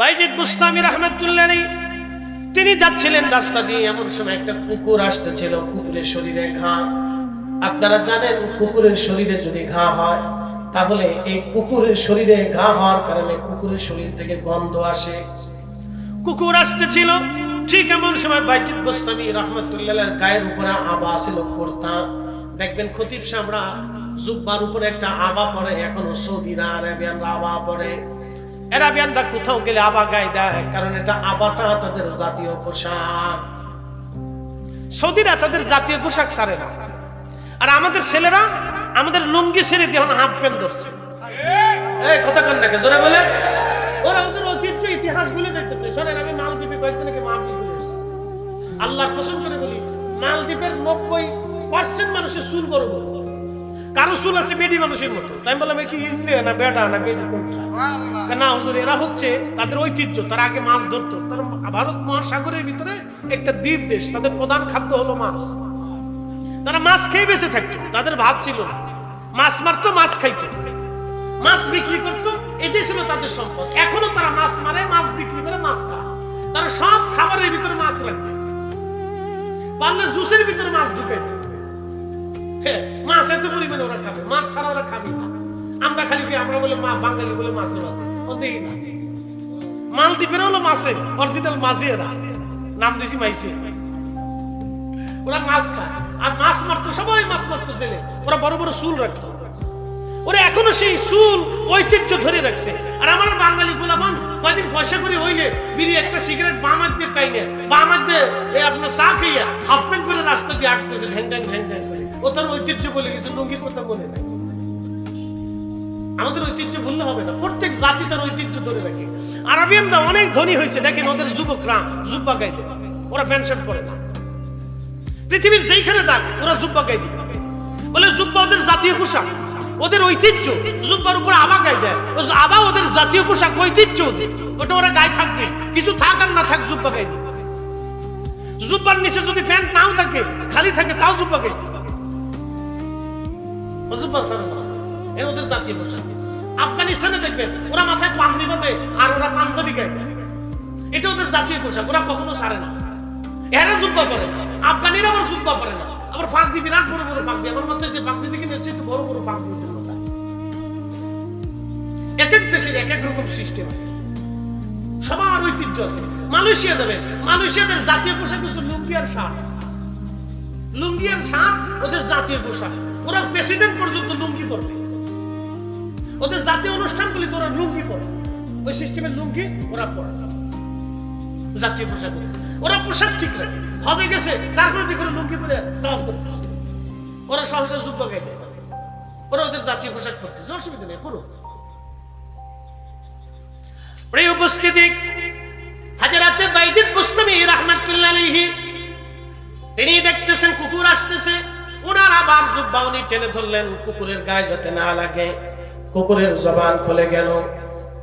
বাইজিদ বুস্তামি রাহমাতুল্লাহ আলাইহি তিনি যাচ্ছিলেন রাস্তা দিয়ে, এমন সময় একটা কুকুর আসতেছিল। কুকুরের শরীরে ঘা। আপনারা জানেন কুকুরের শরীরে যদি ঘা হয় তাহলে এই কুকুরের শরীরে ঘা হওয়ার কারণে কুকুরের শরীর থেকে গন্ধ আসে। কুকুর আসতেছিল, ঠিক এমন সময় বাইজিদ বুস্তামি রাহমাতুল্লাহ আলাইহির গায়ের উপরে আবা ছিল, কুর্তা। দেখবেন খতিব সাহেবরা জুব্বার উপরে একটা আবা পরে, এখনো সৌদিরা আরবিয়ানরা আবা পরে। আরবিয়ানরা কোথাও গেলে আবা গায়ে দেয়, কারণ এটা আবাটা তাদের জাতীয় পোশাক। সৌদিরা তাদের জাতীয় পোশাক ছাড়ে না, আর আমাদের ছেলেরা আমাদের লুঙ্গি ছেড়ে দিয়ে হাফ প্যান্ট ধরছে। এই কথা কন নাকি জোরে বলে? ওরা ওদের ঐতিহ্য ইতিহাস ভুলে যাইতেছে। শোনেন, আমি মালদ্বীপে কয়েকদিন আগে মালদ্বীপ ঘুরে এসেছি। আল্লাহর কসম করে বলি, মালদ্বীপের 90% মানুষের চুল বড় বড়, কারো চুল আছে বেডি মানুষের মতো। তাই বললাম কি ইসলে না বেটা না বেডি কোনটা? না হুজুর, এরা হচ্ছে তাদের ঐতিহ্য। তারা আগে মাছ ধরতো। তারা ভারত মহাসাগরের ভিতরে একটা দ্বীপ দেশ, তাদের প্রধান খাদ্য হলো মাছ। তারা মাছ খেয়ে বেঁচে থাকতো, তাদের ভাত ছিল না। মাছ মারতো, মাছ খাইতো, মাছ বিক্রি করতো, এটাই ছিল তাদের সম্পদ। এখনো তারা মাছ মারে, মাছ বিক্রি করে, মাছ খায়। তারা সব খাবারের ভিতরে মাছ রাখবে, পারলে জুসের ভিতরে মাছ ঢুকে দেয়। মাছ এত পরিমাণে ওরা খাবে, মাছ ছাড়া ওরা খাবে না। আমরা খালি আমরা বলে মা বাঙালি বলে মাছের ভাত দেখি না। মালদ্বীপের হলো মাছে অরিজিনাল মাঝি, এরা নাম দিছি মাইছে। ওরা মাছ খায় আর মাছ মারতো, সবাই মাছ মারতো জেলে। ওরা বড় বড় চুল রাখতো, ওরা এখনো সেই চুল ঐতিহ্য ধরে রাখছে। আর আমার বাঙালি গোলামান কয়দিন পয়সা করে হইলে বিড়ি একটা সিগারেট বামার দিয়ে টাইনে, বামার দিয়ে আপনার চা খাইয়া হাফ প্যান্ট করে রাস্তা দিয়ে আটতেছে ঢ্যাং ঢ্যাং ঢ্যাং ঢ্যাং করে। ও তার ঐতিহ্য বলে কিছু, লুঙ্গির কথা বলে নাই। আমাদের ঐতিহ্য ভুললে হবে না, প্রত্যেক জাতি তার ঐতিহ্য ধরে রাখে। আরবিয়ানরা অনেক ধনী হয়েছে, দেখেন ওদের যুবকরা জুব্বা গায়ে দেয়, ওরা প্যান্ট শার্ট পরে না। পৃথিবীর যেইখানে যাক ওরা জুব্বা গায়ে দিবে, বলে জুব্বা ওদের জাতীয় পোশাক, ওদের ঐতিহ্য। জুব্বার উপরে আবা গায়ে দেয়, আবা ওদের জাতীয় পোশাক, ঐতিহ্য ওদের, ওটা ওরা গায়ে থাকবে। কিছু থাক আর না থাক জুব্বা গায়ে দিবে। জুব্বার নিচে যদি প্যান্ট নাও থাকে, খালি থাকে, তাও জুব্বা গায়ে দিবে। জুব্বা ছাড়া না, ওদের জাতীয় পোশাক। আফগানিস্তানে দেখবেন ওরা মাথায় পাগড়ি বাঁধে আর ওরা পাঞ্জাবি গায়ে দেয়, এটা ওদের জাতীয় পোশাক। ওরা কখনো ছাড়ে না, এরা জুব্বা পরে না। আফগানিরা আবার জুব্বা পরে না, আবার পাগড়ি, বিরাট বড় বড় পাগড়ি। আমার মতে যে পাগড়ি দেখে নিচ্ছে একটু বড় বড় পাগড়ি। এক এক দেশের এক এক রকম সিস্টেম আছে, সবার ঐতিহ্য আছে। মালয়েশিয়া যাবে, মালয়েশিয়াদের জাতীয় পোশাক হচ্ছে লুঙ্গি আর শার্ট। লুঙ্গি আর শার্ট ওদের জাতীয় পোশাক। ওরা প্রেসিডেন্ট পর্যন্ত লুঙ্গি পরবে, ওদের জাতীয় অনুষ্ঠানগুলি ওরা লুঙ্গি পরে, ওই সিস্টেমের লুঙ্গি ওরা পরে, জাতীয় পোশাক। ওরা পোশাক ঠিক রাখে। হজে গেছে, তারপরে দেখো লুঙ্গি পরে তাওয়াফ করতেছে। ওরা সহজে জুব্বা গায়ে দেয়, ওরা ওদের জাতীয় পোশাক করতেছে, অসুবিধা নেই, করুন। প্রিয় উপস্থিতি, হযরত বাইজিদ বুস্তামি রাহমাতুল্লাহ আলাইহি তিনি দেখতেছেন কুকুর আসতেছে। ওনার আবার জুব্বা উনি টেনে ধরলেন, কুকুরের গায়ে যাতে না লাগে। কুকুরের জবান খুলে গেল।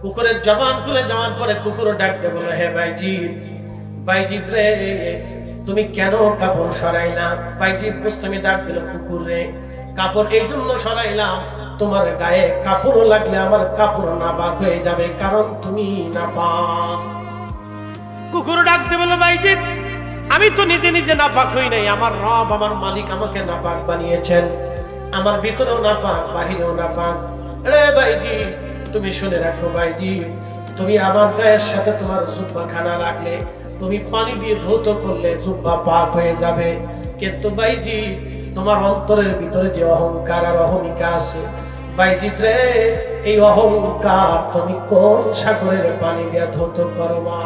কুকুরের জবান খুলে যাওয়ার পরে কুকুর ডাকতে বলে, হে বাইজিদ, বাইজিদ রে, তুমি কেন কাপড় সরাইলা? বাইজিদ বুস্তামি ডাক দিল, কুকুর রে, কাপড় এই জন্য সরাইলাম, তোমার গায়ে কাপড় লাগলে আমার কাপড় নাপাক হয়ে যাবে, কারণ তুমি নাপাক। কুকুর ডাকতে বলে, বাইজিদ, আমি তো নিজে নিজে নাপাক হই নাই, আমার রব, আমার মালিক আমাকে নাপাক বানিয়েছেন। আমার ভিতরেও নাপাক, বাহিরেও নাপাক। রে বাইজিদ, তুমি শুনে রাখো বাইজিদ, তুমি আমার গায়ের সাথে তোমার জুব্বা খানা রাখলে, তুমি পানি দিয়ে ধৌত করলে জুব্বা পাক হয়ে যাবে। কিন্তু বাইজিদ, তোমার অন্তরের ভিতরে যে অহংকার আর অহমিকা আছে, বাইজিদ রে, এই অহংকার তুমি কোন সাগরের পানি দিয়ে ধৌত করবা?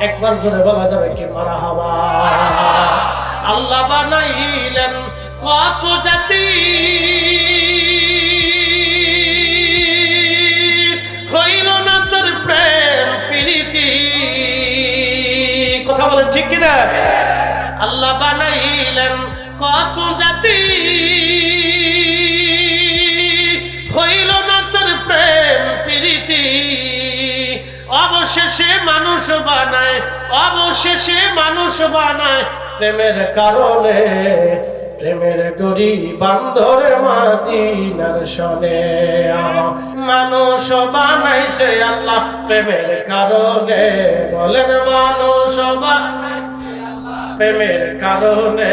একবার জোরে বলা যাবে কি মারহাবা? আল্লাহ বানাইলেন কত জাতি, হইল না তোর প্রেম প্রীতি। কথা বলেন ঠিক কিনা? আল্লাহ বানাইলেন কত জাতি, হইল না তোর প্রেম প্রীতি। অবশেষে মানুষ বানায়, অবশেষে মানুষ বানায় প্রেমের কারণে, প্রেমের ডোরি বান্ধরে মদিনার শনে। মানুষ বানাইছে আল্লাহ প্রেমের কারণে, বলেন মানুষ বানাইছে আল্লাহ প্রেমের কারণে,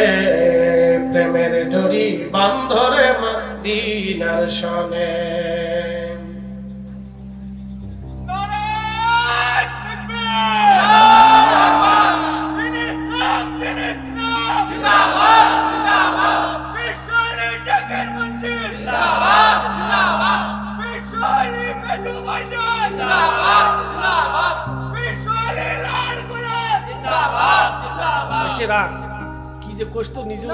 প্রেমের ডোরি বান্ধরে মদিনার শনে। কি যে কষ্ট নিজে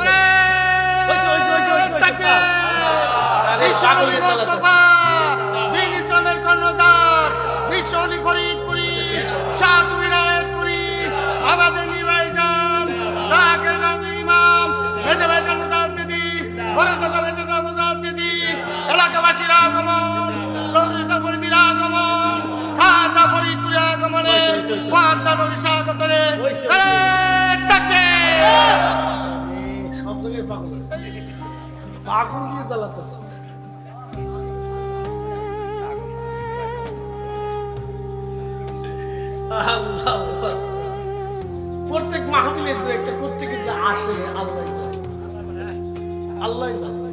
ইসলামের কর্ণধার বিশ্বনী ফরিদপুরি শাহ সুবিনায়তপুরি আমাদের নিবাইজান জাকের রং ইমাম মেজাবাইজান মুজাদ্দিদি বরজাজা মেজাজা মুজাদ্দিদি এলাকাবাসীর আগমন চৌরিচা ফরিদির আগমন খাজা ফরিদপুরের আগমনে পদ্মা নদী স্বাগতরে সব জায়গায় পাগল আছে, পাগল দিয়ে জ্বালাতেছে। প্রত্যেক মাহফিলে তো একটা প্রত্যেকে যে আসে আল্লাহ জানে, আল্লাহ জানে।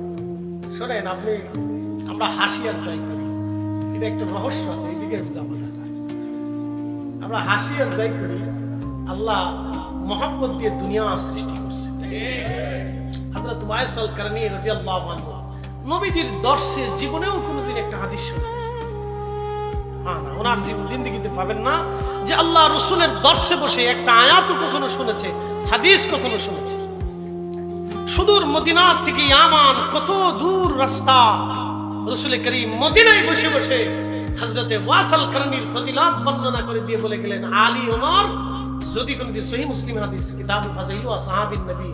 শোনেন আপনি, আমরা হাসি আর যাই করি, এটা একটা রহস্য আছে, এইদিকে যাবো না। আমরা হাসি আর যাই করি, আল্লাহ মহব্বত দিয়ে দুনিয়া সৃষ্টি করছে। হযরত ওয়াইসাল কারনী রাদিয়াল্লাহু আনহু নবীজির দর্শে জীবনেও কোনোদিন একটা হাদিস শুনেন না, ওনার জিন্দেগিতে পাবেন না যে আল্লাহ রাসূলের দর্শে বসে একটা আয়াতও কখনো শুনেছে, হাদিস কখনো শুনেছে। সুদূর মদিনা থেকে ইয়ামান, কত দূর রাস্তা, রাসূল করিম মদিনায় বসে বসে হযরতে ওয়াসাল কারনীর ফজিলত বর্ণনা করে দিয়ে বলে গেলেন, আলী ওমর যদি কোনদিন সহিহ মুসলিম হাদিস কিতাবুল ফাযাইলু আসহাবিন নবী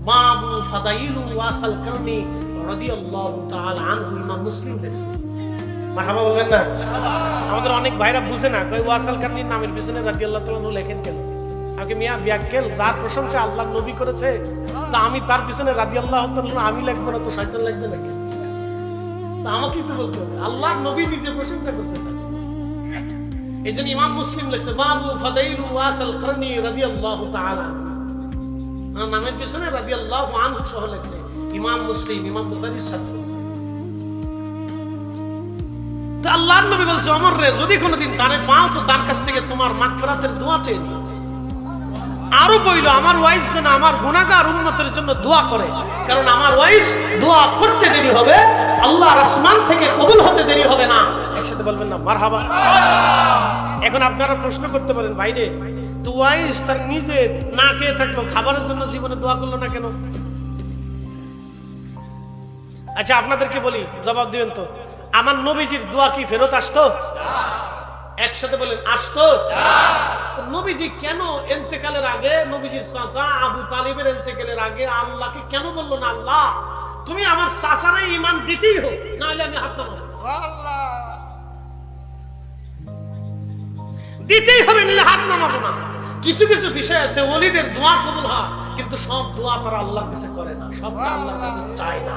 বাবু ফাদাইলু ওয়াসাল কারনী রাদিয়াল্লাহু তাআলা আনহু, ইমাম মুসলিম লিখছে। মারহাবা বলবেন না? আমাদের অনেক ভাইরা বুঝে না, কই ওয়াসাল কারনীর নামের পিছনে রাদিয়াল্লাহু তাআলা লেখেন কেন? আগে মিয়া বিয়াক্কেল, যার প্রশংসা আল্লাহর নবী করেছে, তা আমি তার পিছনে রাদিয়াল্লাহু তাআলা আমি লিখব না তো শয়তান লিখবে নাকি? তা আমাকে তো বলতে হবে, আল্লাহর নবী নিজে প্রশংসা করছে। এইজন্য ইমাম মুসলিম লিখছে বাবু ফাদাইলু ওয়াসাল কারনী রাদিয়াল্লাহু তাআলা, মানে নামের পিছনে রাদিয়াল্লাহু আনহু সহ লিখছে। ইমাম মুসলিম, ইমাম বুখারীর ছাত্র। তো আল্লাহর নবী বলছে, ওমর রে যদি কোনোদিন তারে পাও তো তার কাছ থেকে তোমার মাগফিরাতের দোয়া চেয়ে নিও। আরো বইল, আমার ওয়াইস যেন আমার গুনাহগার উম্মতের জন্য দোয়া করে, কারণ আমার ওয়াইস দোয়া করতে দেরি হবে, আল্লাহর আসমান থেকে কবুল হতে দেরি হবে না। একসাথে বলবেন না মারহাবা? এখন আপনারা প্রশ্ন করতে পারেন, ভাইরে তো ওয়াইস তার নিজে না খেয়ে থাকলো, খাবারের জন্য জীবনে দোয়া করলো না কেন? আচ্ছা আপনাদেরকে বলি, জবাব দিবেন তো, আমার নবীজির দোয়া কি ফেরত আসতো? একসাথে বলেন, আসতো? নবীজি কেন ইন্তেকালের আগে, নবীজির চাচা আবু তালিবের ইন্তেকালের আগে আল্লাহকে কেন বললো না, আল্লাহ তুমি আমার চাচারে ঈমান দিতেই হোক, না হলে আমি হাত নামাবো? দিতেই হবে, নিলে হাত নামাবো না। কিছু কিছু বিষয় আছে ওলিদের দোয়া কবুল হয়, কিন্তু সব দোয়া তারা আল্লাহর কাছে করে না, সবটা আল্লাহর কাছে চায় না।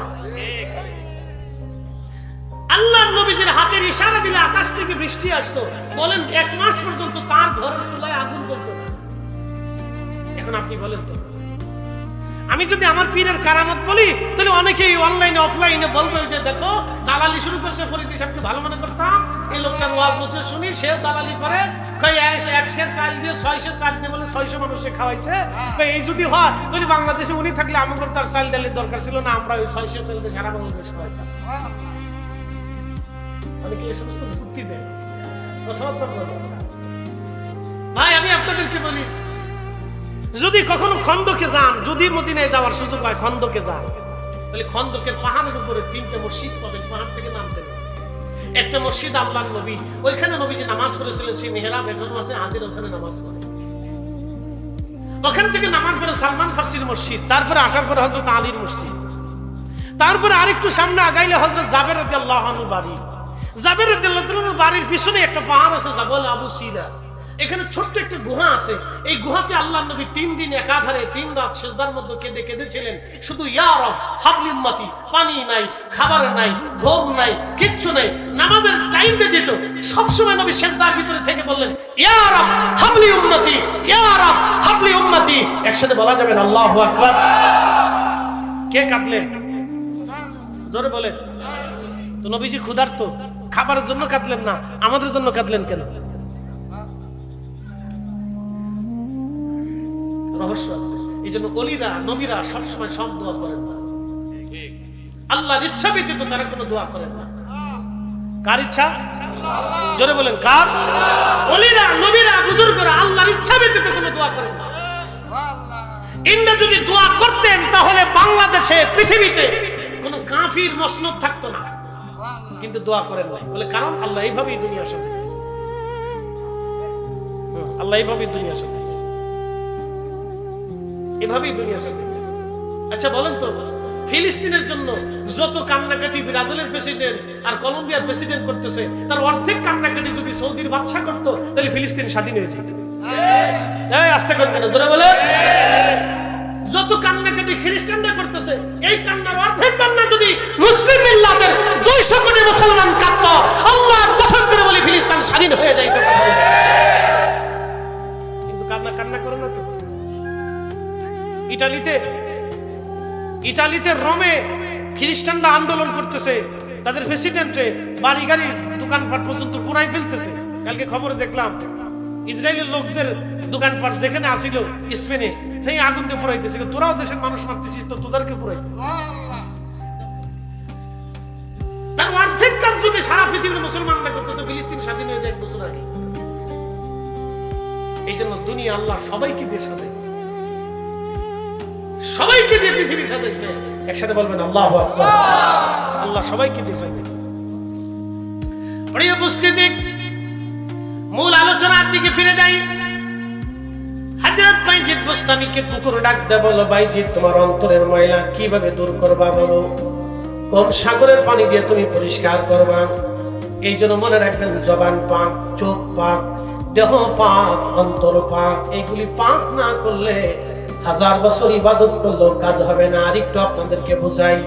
আল্লাহর নবীজির হাতের ইশারা দিলে আকাশ থেকে বৃষ্টি আসতো, বলেন 1 মাস পর্যন্ত তার ঘরের চুলায় আগুন জ্বলতো না। এখন আপনি বলেন তো, আমি যদি আমার পীরের কারামত বলি, তাহলে অনেকেই অনলাইনে অফলাইনে বলবে যে দেখো দালালি শুরু করছে, ফরিদি সাহেবকে ভালো মনে করতাম, এই লোকটার ওয়াজ বসে শুনি, সে দালালি করে, কই 100 চাল দিয়ে 600 চাল দিয়ে বলে 600 মানুষকে খাওয়াইছে। কই এই যদি হয় তাহলে বাংলাদেশে উনি থাকলে আমাদের তার চাল ডালের দরকার ছিল না, আমরা ওই 600 চাল দিয়ে সারা বাংলাদেশ খাওয়াইতাম। অনেকে এই সমস্ত যুক্তি দেয়, কথাবার্তা বলে। ভাই আমি আপনাদেরকে বলি, যদি কখনো খন্দকে যান, যদি মদিনায় যাওয়ার সুযোগ হয়, খন্দকে যান, তাহলে খন্দকের পাহাড়ের উপরে 3টা মসজিদ পাবেন, পাহাড় থেকে নামতে না। একটা মসজিদ আল্লাহর নবী, ওইখানে নবীজি নামাজ পড়েছিলেন, সেই মেহরাব এখনো আছে, হাজির ওখানে নামাজ পড়ে। ওখান থেকে নামার পরে সালমান ফার্সির মসজিদ, তারপরে আসার পরে হযরত আলীর মসজিদ, তারপরে আরেকটু সামনে আগাইলে হযরত জাবের রাদিয়াল্লাহু আনহু বাড়ি। জাবের রাদিয়াল্লাহু আনহু বাড়ির পিছনে একটা পাহাড় আছে, জাবল আবু সিলা। এখানে ছোট্ট একটা গুহা আছে, এই গুহাতে আল্লাহর নবী 3 দিন একাধারে 3 রাত সিজদার মধ্যে কেঁদে কেঁদেছিলেন, শুধু ইয়া রব হাবলি উম্মতি, পানি নাই, খাবার নাই, ঘুম নাই, কিচ্ছু নাই, নামাজের টাইম ব্যতীত সবসময় নবী সিজদার ভিতরে থেকে বললেন ইয়া রব হাবলি উম্মতি, ইয়া রব হাবলি উম্মতি। একসাথে বলা যাবে না আল্লাহু আকবার? কে কাঁদলেন জোরে বলেন? তো নবীজি ক্ষুধার্ত, খাবারের জন্য কাঁদলেন না, আমাদের জন্য কাঁদলেন কেন? রহস্য আছে। এই জন্য অলিরা নবীরা সবসময় সব দোয়া করেন না, আল্লাহর ইচ্ছা ব্যতীত তারা কোনো দোয়া করেন না। কার ইচ্ছা? জোরে বলেন কার? অলিরা নবীরা বুজুর্গরা আল্লাহর ইচ্ছা ব্যতীত কোনো দোয়া করেন না। ইন্দ্র যদি দোয়া করতেন তাহলে বাংলাদেশে পৃথিবীতে কোনো কাফির মসনদ থাকতো না, কিন্তু দোয়া করেন নাই বলে কারণ আল্লাহ এইভাবেই দুনিয়া সাজাইছে, আল্লাহ এইভাবেই দুনিয়া সাজাইছে, এভাবেই দুনিয়া সাজাইছে। আচ্ছা বলেন তো, ফিলিস্তিনের জন্য যত কান্নাকাটি ব্রাজিলের প্রেসিডেন্ট আর কলম্বিয়ার প্রেসিডেন্ট করতেছে, তার অর্ধেক কান্নাকাটি যদি সৌদির বাদশা করতো তাহলে ফিলিস্তিন স্বাধীন হয়ে যেত। এই আস্তে করে জোরে বলে, যত কান্নাকাটি খ্রিস্টানরা করতেছে, এই কান্নার অর্ধেক কান্না যদি মুসলিম মিল্লাতের 200 কোটি মুসলমান কাঁদতো, আল্লাহর কসম করে বলি ফিলিস্তিন স্বাধীন হয়ে যাইত। কিন্তু কান্না করে না তো। ইটালিতে রোমে খ্রিস্টানরা আন্দোলন করতেছে, তাদের প্রেসিডেন্টে বাড়ি গাড়ি দোকানপাট পর্যন্ত পুরাই ফেলতেছে। কালকে খবরে দেখলাম ইসরায়েলের লোকদের দোকানপাট যেখানে আসিল স্পেনে, সেই আগুন দিয়ে পুরাইতেছে। তোরাও দেশের মানুষ মারতেছিস, তো তোদেরকে পুরাইতে। তার অর্ধেক কাজ যদি সারা পৃথিবীর মুসলমানরা করতো তো ফিলিস্তিন স্বাধীন হয়ে যায় 1 বছর আগে। এই জন্য দুনিয়া আল্লাহ সবাইকে দিয়ে সাজাইছে, সবাইকে দিয়ে পৃথিবী সাজাইছে। একসাথে বলবেন আল্লাহু আকবার। আল্লাহ সবাইকে দিয়ে সাজাইছে। প্রিয় উপস্থিতি, মূল আলোচনার দিকে ফিরে যাই। হযরত বাইজিদ বুস্তামীকে কুকুর ডাক দেয়, বলো বাইজিদ তোমার অন্তরের ময়লা কিভাবে দূর করবা বলো, কোন সাগরের পানি দিয়ে তুমি পরিষ্কার করবা? এই জন্য মনে রাখবেন, জবান পাক, চোখ পাক, দেহ পাক, অন্তর পাক। এইগুলি পাক না করলে 1000 বছর ইবাদত করলেও কাজ হবে না। আরেকটু আপনাদেরকে বুঝাই,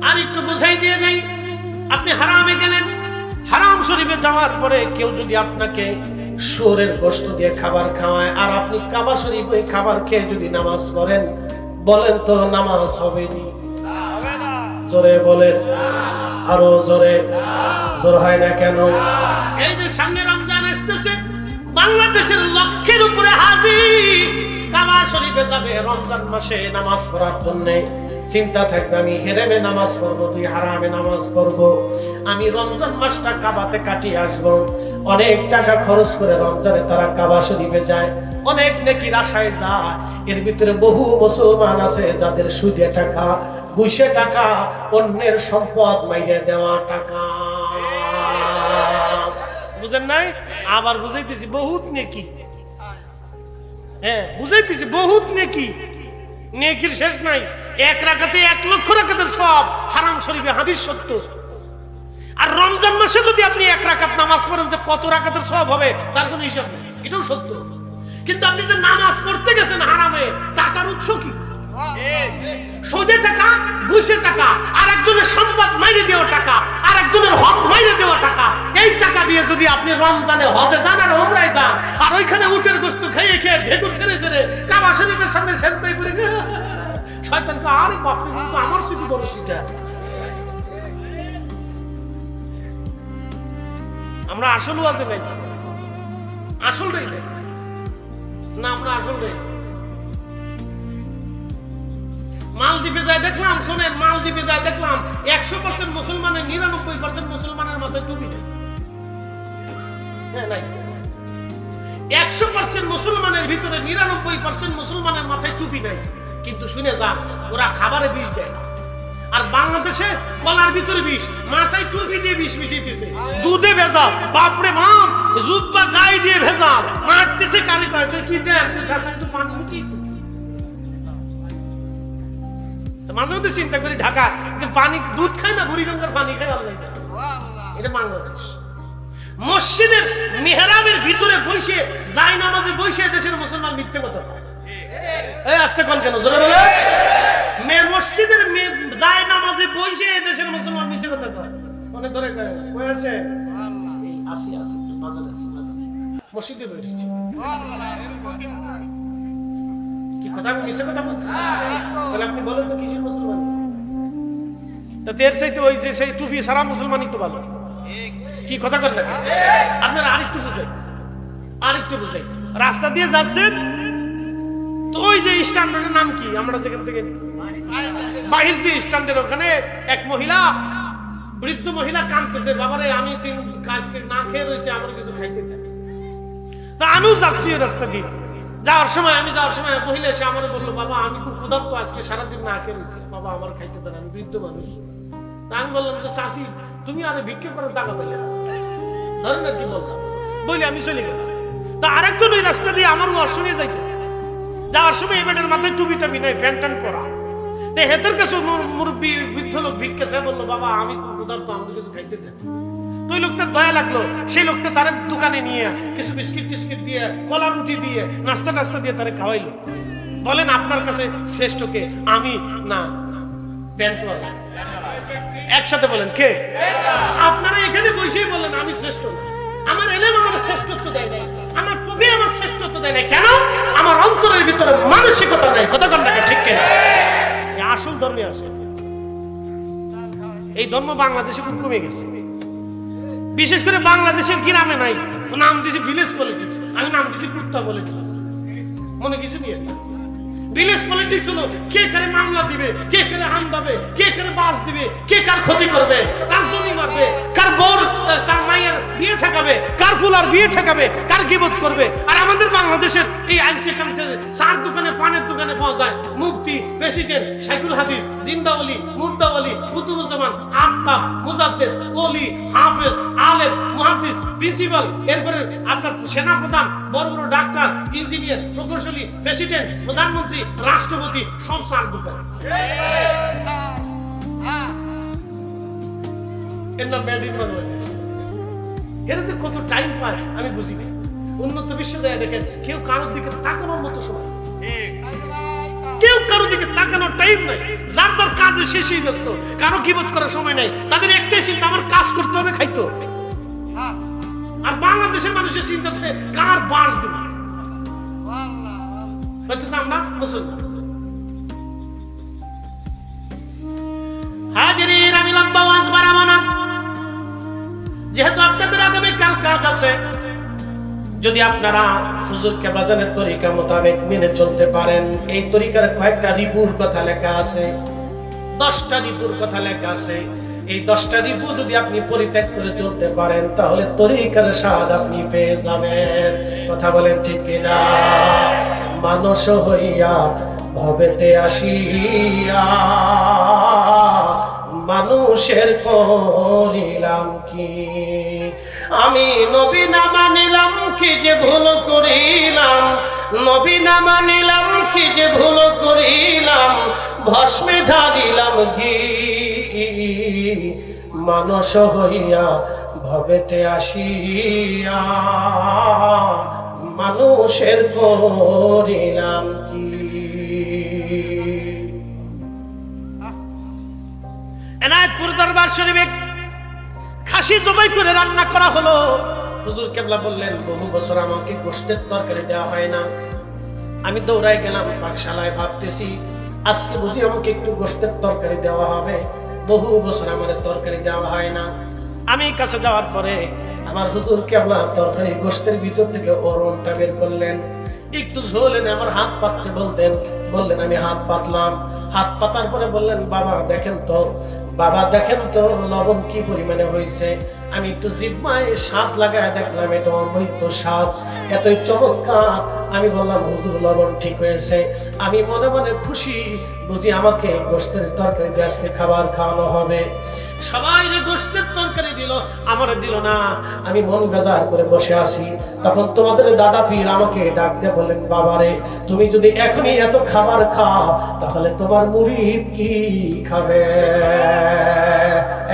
আরেকটু বুঝাই দিয়ে যাই। আপনি হারামে গেলেন, হারাম শরীফে যাওয়ার পরে কেউ যদি আপনাকে শুয়োরের গোশত দিয়ে খাবার খাওয়ায়, আর আপনি কাবা শরীফ ওই খাবার খেয়ে যদি নামাজ পড়েন, বলেন তো নামাজ হবে না? জোরে বলেন, আরো জোরে। জোর হয় না কেন? এই যে সামনে রমজান আসতেছে, বাংলাদেশের লক্ষের উপরে হাজি কাবা শরীফে যাবে রমজান মাসে নামাজ পড়ার জন্য। চিন্তা থাকবে, আমি হেরেমে নামাজ পড়বো, তুই হারামে নামাজ পড়বো, আমি রমজান মাসটা কাবাতে কাটিয়ে আসবো। অনেক টাকা খরচ করে রমজানে তারা কাবা শরীফে যায়, অনেক নেকির আশায় যায়। এর ভিতরে বহু মুসলমান আছে যাদের সুদে টাকা, ঘুষে টাকা, অন্যের সম্পদ মাইরে দেওয়া টাকা। বুঝেন নাই? আবার বুঝাইতেছি, বহুত নেকি। হ্যাঁ বুঝাইতেছি, বহুত নেকি, নেকির শেষ নাই। 1 রাকাতে 1 লক্ষ রাকাতের সওয়াব হারাম শরীফে হাদিস সত্য। আর রমজান মাসে যদি আপনি 1 রাকাত নামাজ পড়েন, যে কত রাকাতের সওয়াব হবে তার কোনো হিসাব নেই, এটাও সত্য। কিন্তু আপনি যে নামাজ পড়তে গেছেন হারামে, টাকার উৎস কি? সুদে টাকা, ঘুষে টাকা, আর একজনের সম্পদ মাইরে দেওয়া টাকা, আর একজনের হক মাইরে দেওয়া টাকা। এই টাকা দিয়ে যদি আপনি রমজানে হজে যান আর উমরায় যান, আর ওইখানে উটের গোশত খেয়ে খেয়ে ঢেকুর ছেড়ে ছেড়ে কাবা শরীফের সামনে সেজদায় পড়ে, শয়তানকে আরে বাপ রে, কিন্তু আমার স্মৃতি বড় সিটা। আমরা আসলও আছে নাই, আসলটাই নেই না, আমরা আসলটাই। মালদ্বীপে যায় দেখলাম, শোনেন, মালদ্বীপে যায় দেখলাম 100% মুসলমানের 99% মুসলমানের মাথায় টুপি নেই। হ্যাঁ নাই, 100% মুসলমানের ভিতরে 99% মুসলমানের মাথায় টুপি নাই। কিন্তু শুনে যান, ওরা খাবারে বিষ দেয় না। আর বাংলাদেশে কলার ভিতরে বিষ, মাথায় টুপি দিয়ে বিষ মিশিয়েছে, দুধে ভেজাল, বাপরে বাপ, জুব্বা গায়ে দিয়ে ভেজাল, মারতেছে কালি কয় কি দেন, একটু পানি মুচিয়েছে। মাঝে মধ্যে চিন্তা করি, ঢাকা যে পানি দুধ খায় না, বুড়িগঙ্গার পানি খায় আল্লাহ। এটা বাংলাদেশ। মসজিদের মেহরাবের ভিতরে বসে বসে যাই নামাজে বসে দেশের মুসলমান মিথ্যে কথা কয়। এই আস্তে কোন কেন জোরে বলে মেয়ে মসজিদের মেয়ে যায় নামাজে বসে দেশের মুসলমান মিথ্যে কথা কয়। মনে ধরে কয় কই আছে এই আসি বাজারে আসি মসজিদে বসেছি কি কথা আমি মিথ্যে কথা বলছি? তাহলে আপনি বলেন তো কিসের মুসলমান? তা এর চাইতে ওই যে সেই টুপি সারা মুসলমানই তো ভালো। কি কথা কর না আপনারা আরেকটু বুঝাই রাস্তা দিয়ে যাচ্ছেন তো ওই যে স্ট্যান্ডের নাম কি আমরা যেখান থেকে বাহির দিয়ে স্ট্যান্ডের ওখানে এক মহিলা বৃদ্ধ মহিলা কাঁদতেছে, বাবারে আমি তিন কাজকে না খেয়ে রয়েছে আমার কিছু খাইতে দেয়। তা আমিও যাচ্ছি ওই রাস্তা দিয়ে যাওয়ার সময় মহিলা এসে আমার বললো বাবা আমি খুব ক্ষুধার্ত আজকে সারাদিন না খেয়ে রয়েছি, বাবা আমার খাইতে দেন, আমি বৃদ্ধ মানুষ। আমি বললাম যে চাষি তুমি আরে ভিক্ষা করার টাকা পেলে না, ধরেন আর কি বললাম বলি আমি চলে গেলাম। তা আরেকজন ওই রাস্তা দিয়ে আমার ওয়াশ শুনে যাইতেছে, যাওয়ার সময় এই বেটার মাথায় টুপি টাপি নাই, প্যান্ট ট্যান্ট পরা। হেতের কাছে মুরব্বী বৃদ্ধ লোক ভিক্ষা চেয়ে বললো বাবা আমি খুব ক্ষুধার্ত আমাকে কিছু খাইতে দেন। তো ওই লোকটার দয়া লাগলো, সেই লোকটা তার দোকানে নিয়ে কিছু বিস্কিট টিস্কিট দিয়ে কলা রুটি দিয়ে নাস্তা টাস্তা দিয়ে তারে খাওয়াইলো। বলেন আপনার কাছে শ্রেষ্ঠ কে, আমি না প্যান্টওয়ালা? একসাথে বলেন কে? আপনারা এখানে বসেই বলেন আমি শ্রেষ্ঠ না, আমার এলেম আমার শ্রেষ্ঠত্ব দেয় নাই, আমার কবি আমার শ্রেষ্ঠত্ব দেয় নাই। কেন? আমার অন্তরের ভিতরে মানসিকতা নাই। কথা কন না ঠিক কেন? আসল ধর্মে আসে এই ধর্ম বাংলাদেশে খুব কমে গেছে, বিশেষ করে বাংলাদেশের গ্রামে নাই। নাম দিছি ভিলেজ পলিটিক্স, আমি নাম দিছি কুত্তা পলিটিক্স। মনে কিছু নিয়ে ভিলেজ পলিটিক্স হলো কে কারে মামলা দিবে, কে কারে হামদাবে, কে কারে বাস দিবে, কে কার ক্ষতি করবে, কার জমি মারবে, কার বোর তার মায়ের বিয়ে ঠেকাবে, কার ফুলার বিয়ে ঠেকাবে, কার গিবত করবে। আর আমাদের বাংলাদেশের এই আইনসে কালচে চার দোকানে পানের দোকানে পাওয়া যায় মুফতি, প্রেসিডেন্ট, শাইখুল হাদিস, জিন্দাওয়ালি, মুদ্দাওয়ালি, কুতুবুজ্জামান, আফতাব, মুজাদ্দেদ, ওলি, হাফেজ, আলেম, মুহাদ্দিস, প্রিন্সিপাল, এরপরে আপনার সেনাপ্রধান, বড় বড় ডাক্তার, ইঞ্জিনিয়ার, প্রকৌশলী, প্রেসিডেন্ট, প্রধানমন্ত্রী, রাষ্ট্রপতি, সব চার দোকান। এর নাম মেড ইন বাংলাদেশ। এরা যে কত টাইম পায় আমি বুঝি না। উন্নত বিশ্ব দেয় দেখেন কেউ কারোর দিকে তাকানোর মতো সময়, কেউ কারোর দিকে তাকানোর টাইম নাই, যার তার কাজে শেষই ব্যস্ত, কারো গীবত করার সময় নাই। তাদের একটাই চিন্তা আমার কাজ করতে হবে, খাইতে হবে। আর বাংলাদেশের মানুষের চিন্তা আছে কার বাস দেব। আমরা মুসলমান হাজিরিন, আমি লম্বা ওয়াজ বাড়াবো না, যেহেতু আপনাদের আগামী কাল কাজ আছে। যদি আপনারা হুজুর কেবলাজানের তরিকা মোতাবেক মেনে চলতে পারেন, এই তরিকার কয়েকটা রিপুর কথা লেখা আছে, 10টা রিপুর কথা লেখা আছে। এই 10টা রিপু যদি আপনি পরিত্যাগ করে চলতে পারেন তাহলে তরিকার স্বাদ আপনি পেয়ে যাবেন। কথা বলেন ঠিক কিনা? মানুষ হইয়া ভবেতে আসিয়া মানুষের করিলাম কি, আমি নবী না মানিলাম কি যে ভুল করিলাম, নবী না মানিলাম কি যে ভুল করিলাম, ভস্মে ঢালিলাম ঘি, মানুষ হইয়া ভবেতে আসিয়া মানুষের করিলাম কি। এনায়েতপুর দরবার শরীফে খাসি জবাই করে রান্না করা হলো। হুজুর কেবলা বললেন বহু বছর আমাকে গোশতের তরকারি দেওয়া হয় না। আমি দৌড়াই গেলাম পাকশালায়, ভাবতেছি আজকে বুঝি আমাকে একটু গোশতের তরকারি দেওয়া হবে। বহু বছর আমার তরকারি দেওয়া হয় না। আমি কাছে যাওয়ার পরে আমার হুজুর কেবলা তরকারি গোশতের ভিতর থেকে ওরনটা বের করলেন, একটু ঝোল এনে আমার হাত পাততে বললেন আমি হাত পাতলাম। হাত পাতার পরে বললেন বাবা দেখেন তো লবণ কি পরিমাণে হয়েছে। আমি একটু জিহ্বায় স্বাদ লাগায় দেখলাম এটা অমৃত স্বাদ, এতই চমৎকার। আমি বললাম হুজুর লবণ ঠিক হয়েছে। আমি মনে মনে খুশি, বুঝি আমাকে গোশতের তরকারি দিয়ে আজকে খাবার খাওয়ানো হবে। সবাই যে গোশতের তরকারি দিল, আমারে দিল না। আমি মন বেজার করে বসে আছি। তখন তোমাদের দাদা পীর আমাকে ডাক দিয়ে বললেন বাবারে তুমি যদি এখনই এত খাবার খাও তাহলে তোমার মুরিদ কি খাবে?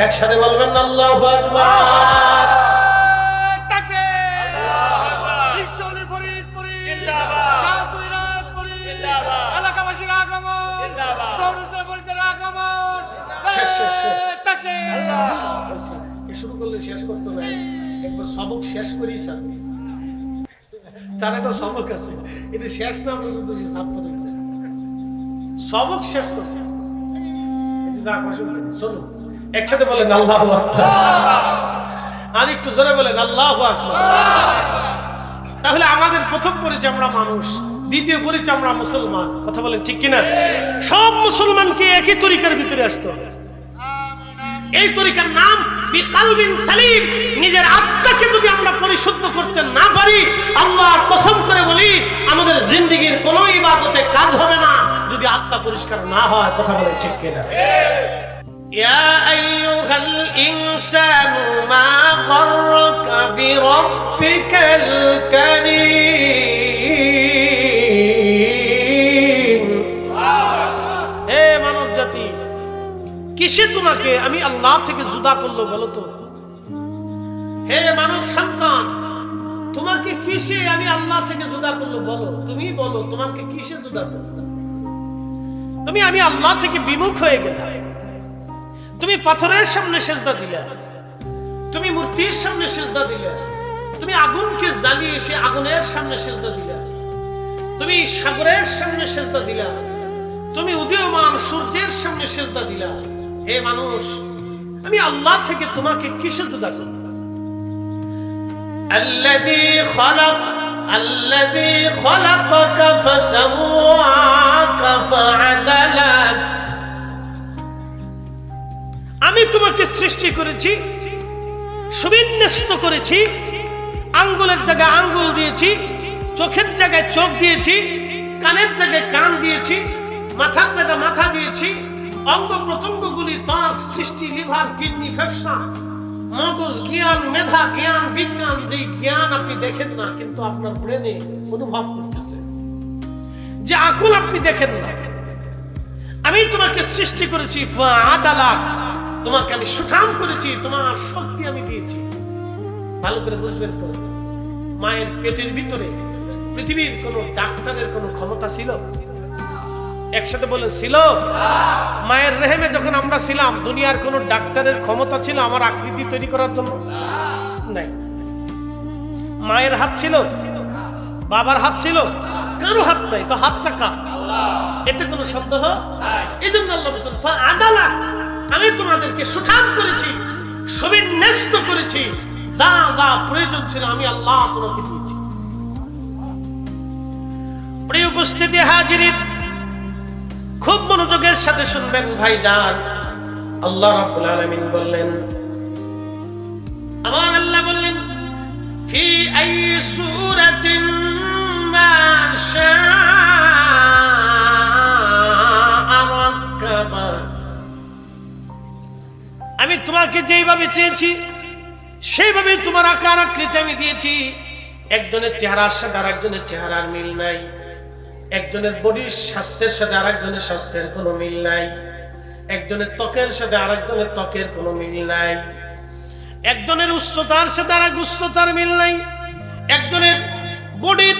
একসাথে বলবেন আল্লাহু আকবার। তাকবীর। বিশ্ব শুরু করলে শেষ করতে হবে, একবার সবক শেষ করি স্যার। তার একটা সবক আছে, এটা শেষ না পর্যন্ত সে ছাত্র সবক শেষ করছে। চলুন একসাথে বলেন আল্লাহু আকবার, আর একটু জোরে বলেন আল্লাহু আকবার। তাহলে আমাদের প্রথম পরিচয় আমরা মানুষ, দ্বিতীয় পরিচয় আমরা মুসলমান। কথা বলেন ঠিক কিনা? সব মুসলমানকে একই তরিকার ভিতরে আসতে হবে। এই তরিকার নাম বিকালবিন সালিম। নিজের আত্মাকে যদি আমরা পরিশুদ্ধ করতে না পারি, আল্লাহর কসম করে বলি আমাদের জিন্দেগীর কোনো ইবাদতে কাজ হবে না যদি আত্মা পরিষ্কার না হয়। কথা বলেন ঠিক কিনা? ইয়া আইয়ুহাল ইনসানু মা গাররাকা বিরাব্বিকাল কারীম। হে মানব জাতি, কিসে তোমাকে আমি আল্লাহ থেকে জুদা করলো বলো তো? হে মানব সন্তান, তোমাকে কিসে আমি আল্লাহ থেকে জুদা করলো বলো? তুমি বলো, তোমাকে কিসে জুদা করলো? তুমি আমি আল্লাহ থেকে বিমুখ হয়ে গেলে, তুমি পাথরের সামনে সেজদা দিলে, তুমি মূর্তির সামনে সেজদা দিলে, তুমি আগুনকে জ্বালিয়ে সে আগুনের সামনে সেজদা দিলে, তুমি সাগরের সামনে সেজদা দিলা, তুমি উদীয়মান সূর্যের সামনে সেজদা দিলা। হে মানুষ, আমি আল্লাহ থেকে তোমাকে কিসে জুদা করব? আল্লাযী খলাকাকা ফাসাওয়াকা ফাআদালাক। আমি তোমাকে সৃষ্টি করেছি, সুবিন্যস্ত করেছি, আঙ্গুলের জায়গায় আঙ্গুল দিয়েছি, চোখের জায়গায় চোখ দিয়েছি, কানের জায়গায় কান দিয়েছি, মাথার জায়গায় মাথা দিয়েছি, অঙ্গ প্রত্যঙ্গগুলি ত্বক, সৃষ্টি, লিভার, কিডনি, ফেফসা, মগজ, জ্ঞান, মেধা, জ্ঞান, বিজ্ঞান, যে জ্ঞান আপনি দেখেন না কিন্তু আপনার ব্রেনে অনুভব করতেছে, যে আকুল আপনি দেখেন না, আমি তোমাকে সৃষ্টি করেছি। ফাআদালাক, তোমাকে আমি সুঠাম করেছি, তোমার শক্তি আমি দিয়েছি। ভালো করে বুঝবেন তো, মায়ের পেটের ভিতরে পৃথিবীর কোন ডাক্তারের কোন ক্ষমতা ছিল? একসাথে বলেন ছিল? মায়ের রেহেমে যখন আমরা ছিলাম, দুনিয়ার কোন ডাক্তারের ক্ষমতা ছিল আমার আকৃতি তৈরি করার জন্য? নাই। মায়ের হাত ছিল, বাবার হাত ছিল, কারো হাত নাই। তো হাতটা কার? এতে কোনো সন্দেহ নাই। এই জন্য আল্লাহ বলেছেন ফাআদালাক, আমি তোমাদেরকে সুঠাম করেছি, সুবিন্যস্ত করেছি, যা যা প্রয়োজন ছিল আমি আল্লাহ তোমাকে দিয়েছি। প্রিয় উপস্থিতি হাজিরিন, খুব মনোযোগের সাথে শুনবেন ভাইজান। আল্লাহ রাব্বুল আলামিন বললেন, আমার আল্লাহ বললেন, ফি আই সূরাতিন মা শাআ রাক্কাবা। আমি তোমাকে যেইভাবে চেয়েছি সেইভাবে তোমার আকার আকৃতি আমি দিয়েছি। একজনের চেহারার সাথে আরেকজনের চেহারার মিল নাই, একজনের বডির স্বাস্থ্যের সাথে আরেকজনের স্বাস্থ্যের কোনো মিল নাই, একজনের ত্বকের সাথে আরেকজনের ত্বকের কোনো মিল নাই, একজনের উচ্চতার সাথে আরেক উচ্চতার মিল নাই, একজনের বডির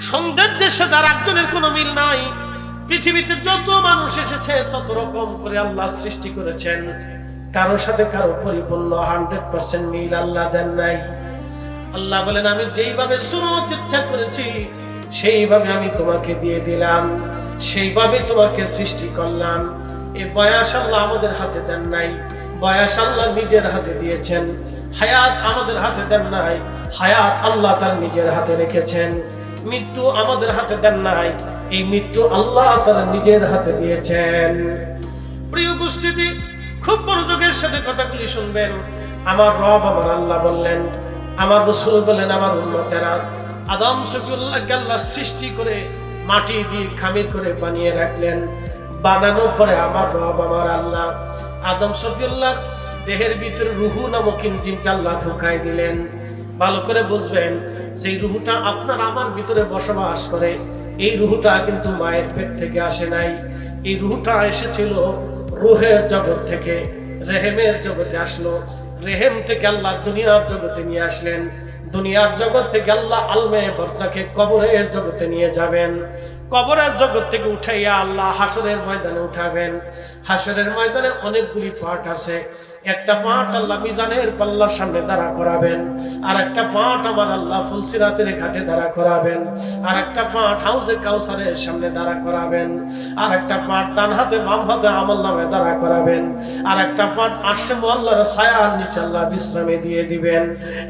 সৌন্দর্যের সাথে আরেকজনের কোনো মিল নাই। পৃথিবীতে যত মানুষ এসেছে তত রকম করে আল্লাহ সৃষ্টি করেছেন, কারোর সাথে কারো পরিপূর্ণ 100% মিল আল্লাহ দেন নাই। আল্লাহ বলেন, আমি যেইভাবে সুরত ইচ্ছা করেছি সেইভাবে আমি তোমাকে দিয়ে দিলাম, সেইভাবে তোমাকে সৃষ্টি করলাম। এই বয়স আল্লাহ আমাদের হাতে দেন নাই, বয়স আল্লাহ নিজের হাতে দিয়েছেন। হায়াত আমাদের হাতে দেন নাই, হায়াত আল্লাহ তার নিজের হাতে রেখেছেন। মৃত্যু আমাদের হাতে দেন নাই, এই মৃত্যু আল্লাহ তার নিজের হাতে দিয়েছেন। প্রিয় উপস্থিতি, খুব মনোযোগের সাথে কথাগুলি শুনবেন। আমার রব আমার আল্লাহ বললেন, আমার রাসূল বলেন, আমার উম্মতেরা, আদম শফিউল্লাহকে আল্লাহ সৃষ্টি করে মাটি দিয়ে খামির করে বানিয়ে রাখলেন। বানানোর পরে আমার রব আমার আল্লাহ আদম শফিউল্লাহর দেহের ভিতরে রুহু নামক ইঞ্জিনটা আল্লাহ ঢুকাই দিলেন। ভালো করে বুঝবেন, সেই রুহুটা আপনার আমার ভিতরে বসবাস করে। এই রুহুটা কিন্তু মায়ের পেট থেকে আসে নাই, এই রুহুটা এসেছিল রুহের জগৎ থেকে, রেহেমের জগতে আসলো। রেহেম থেকে আল্লাহ দুনিয়ার জগতে নিয়ে আসলেন, দুনিয়ার জগৎ থেকে আল্লাহ আলমে বরজাকে কবরের জগতে নিয়ে যাবেন, কবরের জগৎ থেকে উঠাইয়া আল্লাহ হাসরের ময়দানে উঠাবেন। হাসরের ময়দানে অনেকগুলি পার্ট আছে, একটা পাট আল্লাহ মিজানের পাল্লার সামনে দাঁড়া করাবেন, আর একটা পাট আমার আল্লাহ ফুলসিরাতের ঘাটে দাঁড়া করাবেন, আর একটা পাট হাউজে কাউসারের সামনে দাঁড়া করাবেন, আর একটা পাট ডান হাতে বাম হাতে আমলনামায় দাঁড়া করাবেন, আর একটা পাট আরশে মুআল্লার ছায়ার নিচে আল্লাহ বিশ্রামে দিয়ে দিবেন।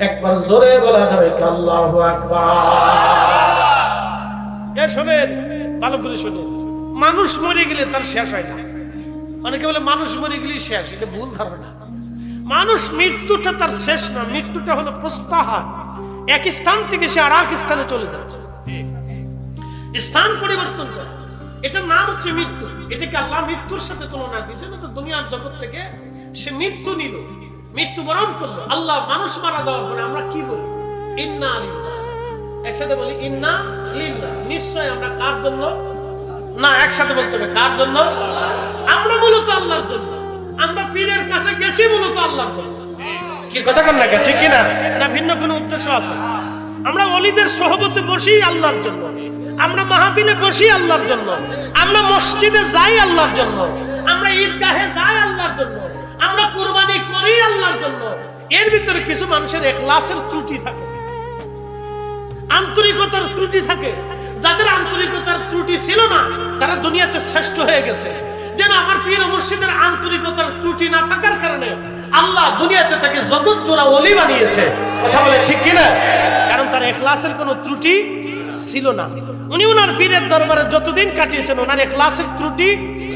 একবার জোরে বলা যাবে কি আল্লাহু আকবার। এ শোনেন, ভালো করে শোনেন, মানুষ মরে গেলে তার শেষ হয় না। অনেকে বলে মানুষ মরে গেলেই শেষ, এটা ভুল ধারণা। মানুষ মৃত্যুটা তার শেষ না, মৃত্যুটা হলো প্রস্থান। এক স্থান থেকে সে আর এক স্থানে চলে যাচ্ছে, স্থান পরিবর্তন করে, এটার নাম হচ্ছে মৃত্যু। এটাকে আল্লাহ মৃত্যুর সাথে তুলনা দিয়েছেন। তো দুনিয়ার জগৎ থেকে সে মৃত্যু নিল, মৃত্যুবরণ করলো। আল্লাহ মানুষ মারা যাওয়ার পরে আমরা কি বলি? ইন্না লিল্লাহ। একসাথে বলি ইন্না লিল্লাহ। নিশ্চয় আমরা কার জন্য? না, একসাথে বলতে হবে কার জন্য? আমরা মূলত আল্লাহর জন্য। আমরা পীরের কাছে গেছি মূলত আল্লাহর জন্য। কি কথা বলেন না, ঠিক কি না? না ভিন্ন কোনো উদ্দেশ্য আছে? আমরা ওলিদের সহবতে বসি আল্লাহর জন্য, আমরা মাহফিলে বসি আল্লাহর জন্য, আমরা মসজিদে যাই আল্লাহর জন্য, আমরা ঈদগাহে যাই আল্লাহর জন্য, আমরা কুরবানি করি আল্লাহর জন্য। এর ভিতরে কিছু মানুষের ইখলাসের ত্রুটি থাকে, আন্তরিকতার ত্রুটি থাকে। যাদের আন্তরিকতার ত্রুটি ছিল না তারা দুনিয়াতে শ্রেষ্ঠ হয়ে গেছে। যেন আমার পীর মুর্শিদের আন্তরিকতার ত্রুটি না থাকার কারণে আল্লাহ দুনিয়াতে তাকে জগৎ জোড়া ওলি বানিয়েছে। কথা বলে ঠিক কিনা? কারণ তার ইখলাসের কোনো ত্রুটি ছিল না। উনি ওনার পীরের দরবারে যতদিন কাটিয়েছেন ওনার ইখলাসের ত্রুটি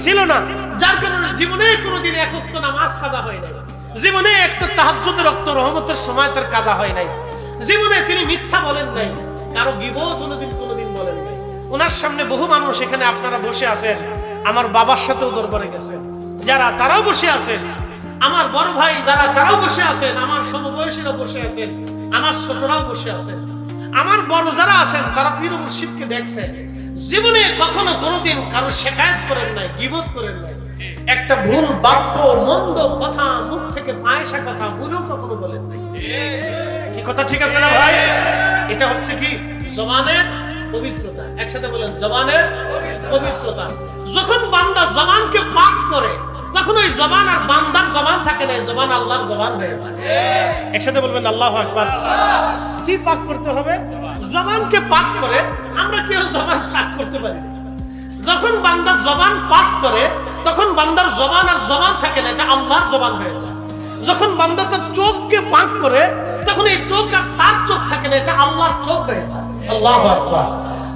ছিল না, যার কারণে জীবনে কোনোদিন এক ওয়াক্ত নামাজ কাজা হয় নাই, জীবনে একটা তাহাজ্জুদের রক্ত রহমতের সময় তার কাজা হয় নাই, জীবনে তিনি মিথ্যা বলেন নাই, কারো গীবত কোনোদিন বলেন নাই। ওনার সামনে বহু মানুষ, এখানে আপনারা বসে আছেন, আমার বাবার সাথেও দরবারে গেছেন যারা, তারাও বসে আছেন, আমার বড় ভাই যারা তারাও বসে আছেন, আমার সমবয়সীরা বসে আছেন, আমার ছোটরাও বসে আছেন, আমার বড় যারা আছেন তারা পীর মুর্শিদকে দেখছেন। জীবনে কখনো কোনোদিন কারো শিকায়ত করেন নাই, গীবত করেন নাই, একটা ভুল বাক্য মন্দ কথা মুখ থেকে ফায়সা কথা বলেও কখনো বলেন নাই। কি কথা ঠিক আছে না ভাই? এটা হচ্ছে কি জবানের পবিত্রতা। একসাথে বলেন জবানের পবিত্রতা। যখন বান্দা জবানকে পাক করে তখন ওই জবান আর বান্দার জবান থাকে না, জবান আল্লাহর জবান হয়ে যায়। একসাথে বলবেন আল্লাহু আকবার। কি পাক করতে হবে? জবানকে পাক করে। আমরা কেউ জবান সাফ করতে পারি না। যখন বান্দা জবান পাক করে তখন বান্দার জবান আর জবান থাকে না, এটা আল্লাহর জবান হয়ে যায়। যখন বান্দা তার চোখকে পাক করে তখন এই চোখ আর তার চোখ থাকে না, এটা আল্লাহর চোখ হয়ে যায়। আল্লাহু আকবার।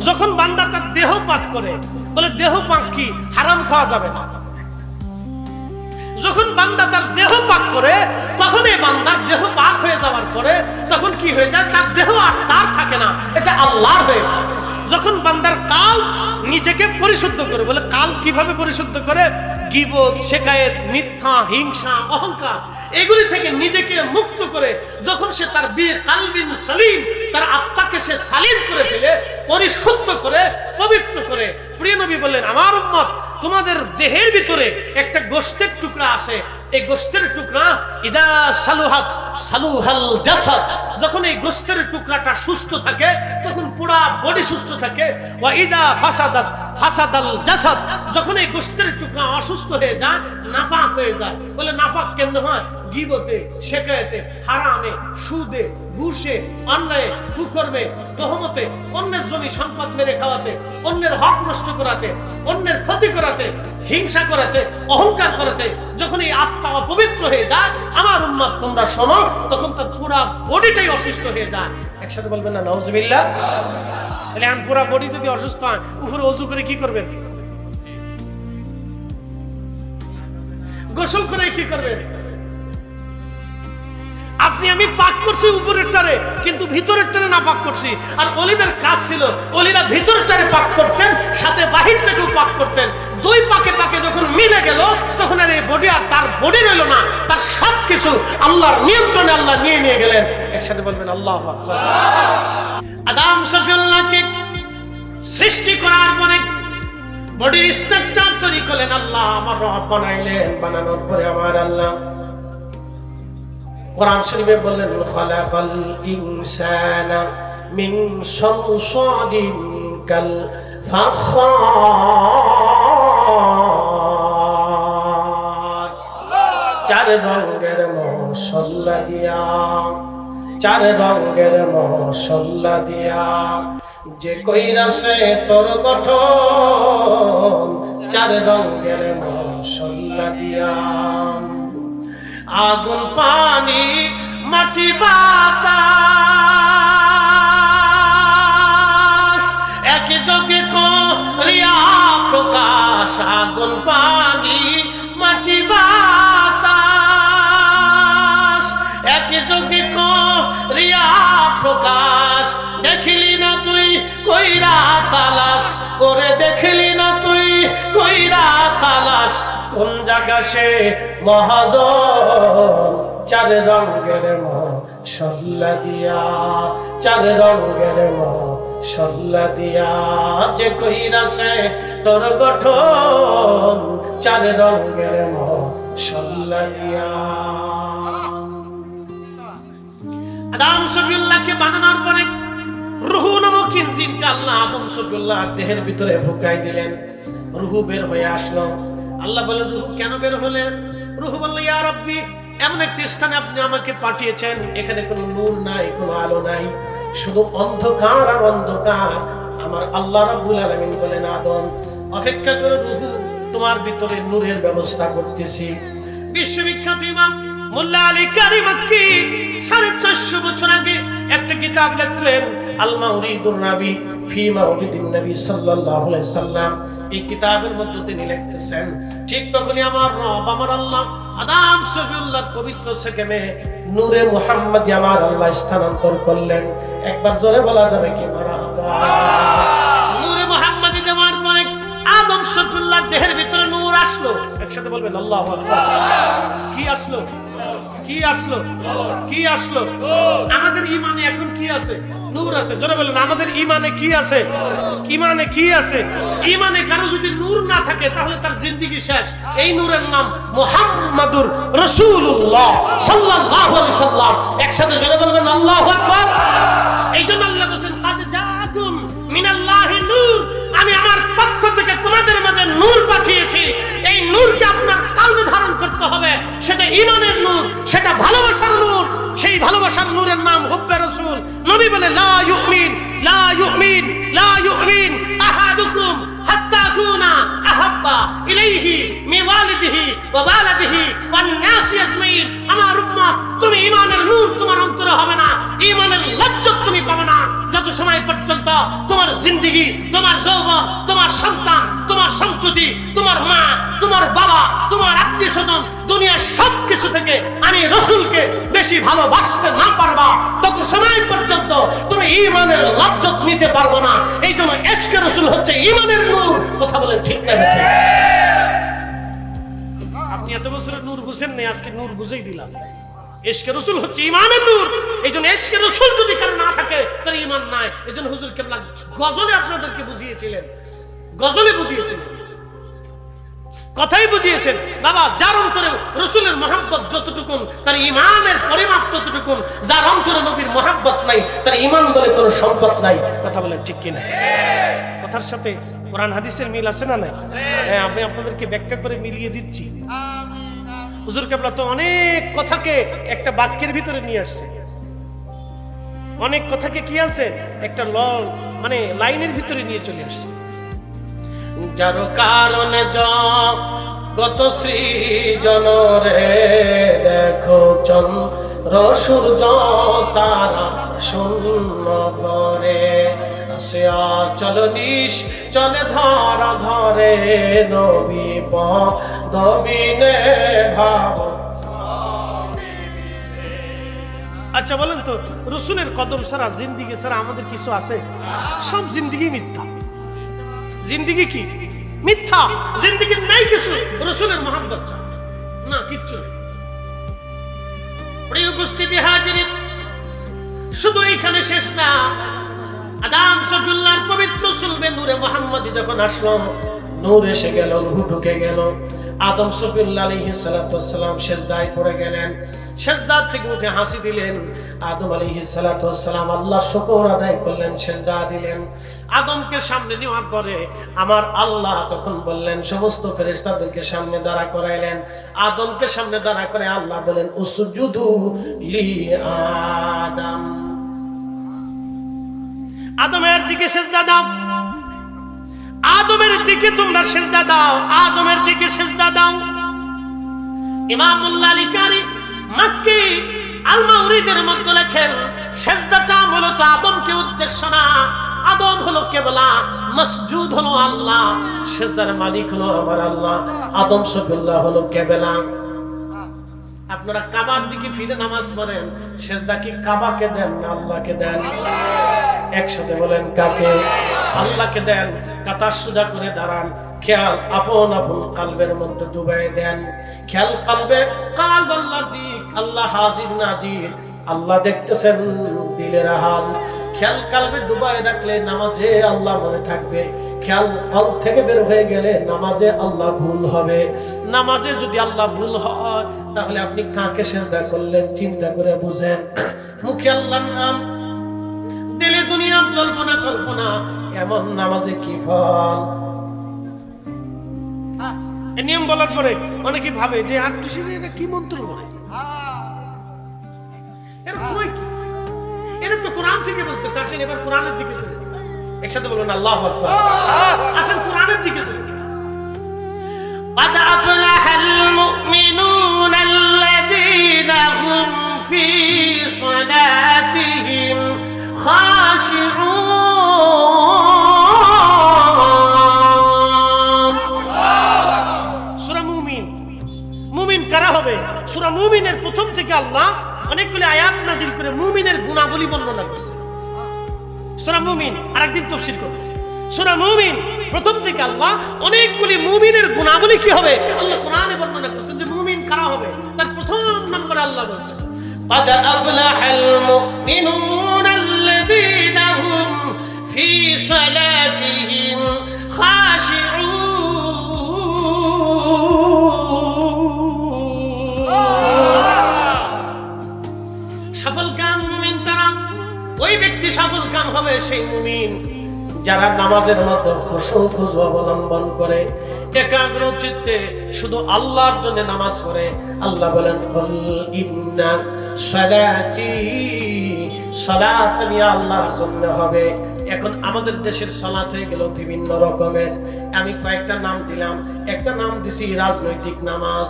যখন বান্দা তার দেহ পাক করে, বলে দেহ পাক কি? হারাম খাওয়া যাবে না। যখন বান্দা তার দেহ পাক করে তখন এই বান্দার দেহ পাক হয়ে যাওয়ার পরে তখন কি হয়ে যায়? তার দেহ আর তার থাকে না, এটা আল্লাহর হয়ে যায়। যখন বান্দার কাল্ব নিজেকে পরিশুদ্ধ করে, বলে কাল্ব কিভাবে পরিশুদ্ধ করে? গীবত, শিকায়েত, মিথ্যা, হিংসা, অহংকার এগুলি থেকে নিজেকে মুক্ত করে যখন সে তার কালবিন সালিম, তার আত্মাকে সে সালিম করে ফেলে, পরিশুদ্ধ করে, পবিত্র করে। প্রিয় নবী বললেন, আমার উম্মত তোমাদের দেহের ভিতরে একটা গোশতের টুকরা আছে, এই গোশতের টুকরা ইদা সালুহাত সালুহাল জাসাদ, যখন এই গোশতের টুকরাটা সুস্থ থাকে তখন পুরো বডি সুস্থ থাকে। ওয়া ইদা ফাসাদাত ফাসাদাল জাসাদ, যখন এই গোশতের টুকরা অসুস্থ হয়ে যায়, নাপাক হয়ে যায়। বলে নাপাক কেমনে হয়? গীবতে, শিকায়েতে, হারামে, সুদে, ঘুষে, অন্যায়, কুকর্মে, তহমতে, অন্যের জমি সম্পদ মেরে খাওয়াতে, অন্যের হক নষ্ট করাতে, অন্যের ক্ষতি করাতে, হিংসা করাতে, অহংকার করাতে যখন এই আত্মা অপবিত্র হয়ে যায়, আমার উম্মত তোমরা শোনো, তখন তার পুরা বডিটাই অসুস্থ হয়ে যায়। একসাথে বলবেন না নাউজুবিল্লাহ? তাহলে এখন পুরা বডি যদি অসুস্থ হয়, উপরে ওযু করে কি করবেন? গোসল করে কি করবেন? আপনি আমি পাক করছি উপরের টারে, কিন্তু ভিতরের টারে না পাক করছি। আর ওলিদের কাজ ছিল, ওলিরা ভিতরের টারে পাক করতেন, সাথে বাহিরটাকেও পাক করতেন। দুই পাকে পাকে যখন মিলে গেল তখন আর এই বডি আর তার বডি রইল না, তার সবকিছু আল্লাহর নিয়ন্ত্রণে আল্লাহ নিয়ে গেলেন। একসাথে বলবেন আল্লাহু আকবার। আদম শফিউল্লাহকে সৃষ্টি করার পরে বডির স্ট্রাকচার তৈরি করলেন আল্লাহ, আমার রব বানাইলেন। বানানোর পরে আমার আল্লাহ কোরআন শরীফে বললেন, খালাকাল ইনসানা মিন সালসালিন কাল ফাখার। চার রঙের মশলা দিয়া, চার রঙের মশলা দিয়া যে কইরাছে তোর গঠন, চার রঙের মশলা দিয়া। আগুন পানি মাটি বাতাস একই যোগে করিয়া প্রকাশ, আগুন পানি মাটি বাতাস একই যোগে করিয়া প্রকাশ। দেখিলি না তুই কইরা তালাশ করে, দেখিলি না তুই কইরা তালাশ, কোন জায়গা সে মহাজন, চার রঙের মশলা দিয়া, চার রঙের মশলা দিয়া যে কইরাছে তোর গঠন, চার রঙের মশলা দিয়া। আদম শফিউল্লাহকে বানানোর পরে রূহ নামক ইঞ্জিনটা আল্লাহ আদম শফিউল্লাহ দেহের ভিতরে ফুঁকাই দিলেন। রূহ বের হয়ে আসলো। আল্লাহ বলেন, রূহ কেন বের হলে? রূহ বলল, ইয়া রাব্বি, এমন একটি স্থানে আপনি আমাকে পাঠিয়েছেন, এখানে কোনো নূর নাই, কোনো আলো নাই, শুধু অন্ধকার আর অন্ধকার। আমার আল্লাহ রাব্বুল আলামিন বলেন, আদম অপেক্ষা করো, রূহ তোমার ভিতরে নূরের ব্যবস্থা করতেছি। বিশ্ববিখ্যাত ইমাম মোল্লা আলী কারি মক্কি 450 বছর আগে একটা কিতাব লিখলেন, আল মাউরিদুর নবী ফি মাউলিদিন নবী সাল্লাল্লাহু আলাইহি সাল্লাম। এই কিতাবের মধ্যে তিনি লিখতেছেন, ঠিক তখনই আমার রব, আমার আল্লাহ আদম শফিউল্লাহর পবিত্র সেকেমে নূরে মুহাম্মদি আমার আল্লাহ স্থানান্তর করলেন। একবার জোরে বলা যাবে কি মারহাবা? নূরে মুহাম্মদি দেওয়ার পরে আদম শফিউল্লাহর দেহের ভিতরে নূর আসলো। একসাথে বলবেন আল্লাহু আকবার। কি আসলো? কি আসলো? কি আসলো? আমাদের ঈমানে এখন কি আছে? নূর আছে। জোরে বলেন, আমাদের ঈমানে কি আছে? ঈমানে কি আছে? ঈমানে কারো যদি নূর না থাকে তাহলে তার জিন্দেগি শেষ। এই নূরের নাম মুহাম্মাদুর রাসূলুল্লাহ সাল্লাল্লাহু আলাইহি সাল্লাম। একসাথে জোরে বলবেন আল্লাহু আকবার। এইজন্য আল্লাহ বলেন, কাদ জাআকুম মিনাল্লাহি নূর, আমি আমার পক্ষ থেকে তোমাদের মাঝে নূর পাঠিয়েছি। এই নূরকে আপনার কলবে ধারণ করতে হবে। সেটা ঈমানের নূর, সেটা ভালোবাসার নূর। সেই ভালোবাসার নূরের নাম হুব্বে রাসূল। নবী বলে, লা ইউমিন লা ইউমিন লা ইউমিন আহাদুকুম হাত্তা আকুনা আহাব্বা ইলাইহি মিন ওয়ালিদিহি ওয়া ওয়ালাদিহি ওয়ান নাসি আজমাইন। আমার উম্মত, তুমি ঈমানের নূর তোমার অন্তরে হবে না, ঈমানের লজ্জত তুমি পাবে না যত সময় পর্যন্ত তোমার জিন্দেগি, তোমার যৌবন, তোমার সন্তান, তোমার সন্ততি, তোমার মা, তোমার বাবা, তোমার আত্মীয়স্বজন, দুনিয়ার সব কিছু থেকে আমি রাসূলকে বেশি ভালোবাসতে না পারবা, তত সময় পর্যন্ত তুমি ঈমানের লজ্জত নিতে পারবে না। এই জন্য ইশকে রাসূল হচ্ছে ঈমানের নূর। কথা বলেন ঠিক না? আপনি এত বছরের নূর বুঝেন না, আজকে নূর বুঝেই দিলাম। ইশকে রাসূল হচ্ছে ঈমানের নূর। এইজন্য ইশকে রাসূল যদি কারো না থাকে তার ঈমান নাই। এইজন্য হুজুর কেবলা গজলে আপনাদেরকে বুঝিয়েছিলেন, গজলে বুঝিয়েছিলেন, কথাই বুঝিয়েছেন। বাবা, যার অন্তরে রাসূলের মহব্বত যতটুকু, তার ঈমানের পরিমাপ ততটুকু। যার অন্তরে নবীর মহব্বত নাই, তার ঈমান বলে কোনো সম্পদ নাই। কথা বলেন ঠিক কিনা? কথার সাথে কোরআন হাদিসের মিল আছে না নাই? হ্যাঁ, আমি আপনাদেরকে ব্যাখ্যা করে মিলিয়ে দিচ্ছি। হুজুর কেবলা তো অনেক কথাকে একটা বাক্যের ভিতরে নিয়ে আসছে, অনেক কথাকে কি আনছে একটা মানে লাইনের ভিতরে নিয়ে চলে আসছে। যার কারণে জগত সৃজন রে, দেখো চন্দ্র সূর্য তারা শূন্য করে, আসে চল নিশ চলে ধরা ধরে, নবী পদবিনে ভাব। আচ্ছা বলেন তো, রাসূলের কদম ছাড়া, জিন্দেগি ছাড়া আমাদের কিছু আছে? সব জিন্দেগি মিথ্যা। জিন্দেগি কি? মিথ্যা। জিন্দেগি নাই কিছু রাসূলের মহব্বত ছাড়া, না কিচ্ছু নেই। প্রিয় উপস্থিতি হাজিরিন, শুধু এখানে শেষ না। আদম শফিউল্লাহর পবিত্র সুলবে নূরে মুহাম্মদি যখন আসলো, নূর এসে গেল, রূহ ঢুকে গেল। আদম সফিউল্লাহ আলাইহিস সালাতু ওয়াস সালাম সিজদায় পড়ে গেলেন। সিজদা থেকে উঠে হাসি দিলেন। আদম আলাইহিস সালাতু ওয়াস সালাম আল্লাহর শুকর আদায় করলেন, সিজদা দিলেন। আদমকে সামনে নেওয়ার পরে আমার আল্লাহ তখন বললেন, সমস্ত ফেরেশতাদেরকে সামনে দাঁড়া করাইলেন। আদমকে সামনে দাঁড়া করে আল্লাহ বলেন, উসজুদু লি আদম, আদমের দিকে সিজদা দাও, আদমের দিকে তোমরা সিজদা দাও, আদমের দিকে সিজদা দাও। ইমাম মুল্লা আলী কারি মাক্কি আল মাউরিদের মধ্যে লেখেন, সিজদাটা মূলত আদমকে উদ্দেশ্য না, আদম হলো কেবলা, মসজুদ হলো আল্লাহ, সিজদার মালিক হলো আমার আল্লাহ, আদম সফিউল্লাহ হলো কেবলা। আপনারা কাবার দিকে ফিরে নামাজ পড়েন, সিজদা কি কাবাকে দেন না আল্লাহকে দেন? একসাথে বলেন, কাকে? আল্লাহকে দেন। কাতার সোজা করে দাঁড়ান, খেয়াল আপন আপন কালবের মধ্যে ডুবাই দেন। খেয়াল কালবে, কালব আল্লাহর দিক, আল্লাহ হাজির নাজির, আল্লাহ দেখতেছেন দিলের হাল। খেয়াল কালবে ডুবাই রাখলে নামাজে আল্লাহ মনে থাকবে, খেয়াল কাল থেকে বের হয়ে গেলে নামাজে আল্লাহ ভুল হবে। নামাজে যদি আল্লাহ ভুল হয় তাহলে আপনি কাকে সিজদা করলেন চিন্তা করে বুঝেন। মুখে আল্লাহর নাম, দিলে দুনিয়ার জল্পনা কল্পনা, এমন নামাজে কি ফল? এই নিয়ম বলার পরে অনেকে ভাবে যে আটটুসিরে এটা কি মন্ত্র বলে, এটা তো কোরআন থেকে বলতেছে। আসেন এবার কোরআনের দিকে চলে যাই, একসাথে বলুন আল্লাহু আকবার। আসেন কোরআনের দিকে চলে যাই। قد أفلح المؤمنون الذين هم في صلاتهم خاشعون। সূরা মুমিন, মুমিন কারা হবে? সূরা মুমিনের প্রথম থেকে আল্লাহ অনেকগুলো আয়াত নাযিল করে মুমিনের গুণাবলী বর্ণনা করেছে। সূরা মুমিন আরেকদিন তাফসীর করব। সূরা মুমিন প্রথম থেকে আল্লাহ অনেকগুলি মুমিনের গুণাবলী কি হবে আল্লাহ কোরআনে বর্ণনা করেছেন, যে মুমিন কারা হবে। তার প্রথম নম্বরে আল্লাহ বলেছেন, قد أفلح المؤمنون الذين هم في صلاتهم خاشعون। সফল কাম মুমিন তারা, ওই ব্যক্তি সফল কাম হবে সেই মুমিন যারা নামাজের মধ্যে খুশু অবলম্বন করে, একাগ্র চিত্তে শুধু আল্লাহর জন্য নামাজ পড়ে। আল্লাহ বলেন, কুল ইন্না সালাতি, সালাত নিয়ে আল্লাহর জন্য হবে। এখন আমাদের দেশের সালাত হয়ে গেল বিভিন্ন রকমের। আমি কয়েকটা নাম দিলাম, একটা নাম দিছি রাজনৈতিক নামাজ।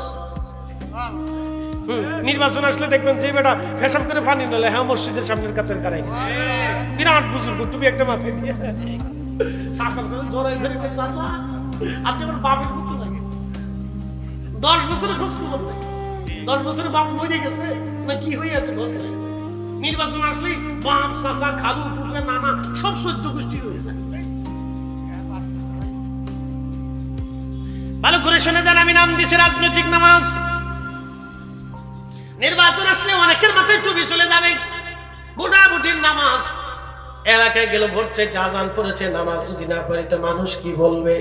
নির্বাচন আসলে দেখবেন যে বেটা ফেসাব করে পানি নলে, হ্যাঁ মসজিদের সামনের কাতার কারাই গেছে, বিরাট বুজুর্গ, তুমি একটা মাথায় দিয়ে চাচার সাথে জড়াই ধরে, চাচা আপনি আমার বাপের মতো লাগে। 10 বছরের খোঁজ খবর নেই, 10 বছরে বাপ মরে গেছে না কি হয়ে আছে খোঁজ নেই। নির্বাচন আসলেই বাপ, চাচা, খালু, ফুফে, নানা সব 14 গোষ্ঠী হয়ে যায়। ভালো করে শুনে যান, আমি নাম দিয়েছি রাজনৈতিক নামাজ। নির্বাচন আসলে অনেকের মাথায় টুপি চলে যাবে, ভোটাভুটির নামাজ। এলাকায় গেল ভোট চাইতে, আজান পড়েছে, নামাজ যদি না পড়ে তো মানুষ কি বলবে।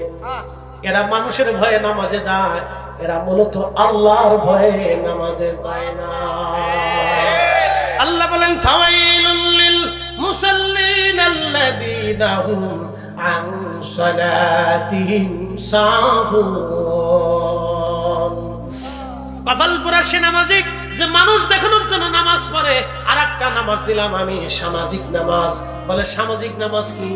এরা মানুষের ভয়ে নামাজে যায়, এরা মূলত আল্লাহর ভয়ে নামাজে যায় না। আল্লাহ বলেন, ফাওয়াইলুল লিল মুসাল্লিন আল্লাযীনা হুম আন সালাতিহিম সাহুন। কপাল পোড়া সে নামাজিক যে মানুষ দেখানোর জন্য নামাজ পড়ে। আর একটা নামাজ দিলাম আমি, সামাজিক নামাজ। বলে সামাজিক নামাজ কি?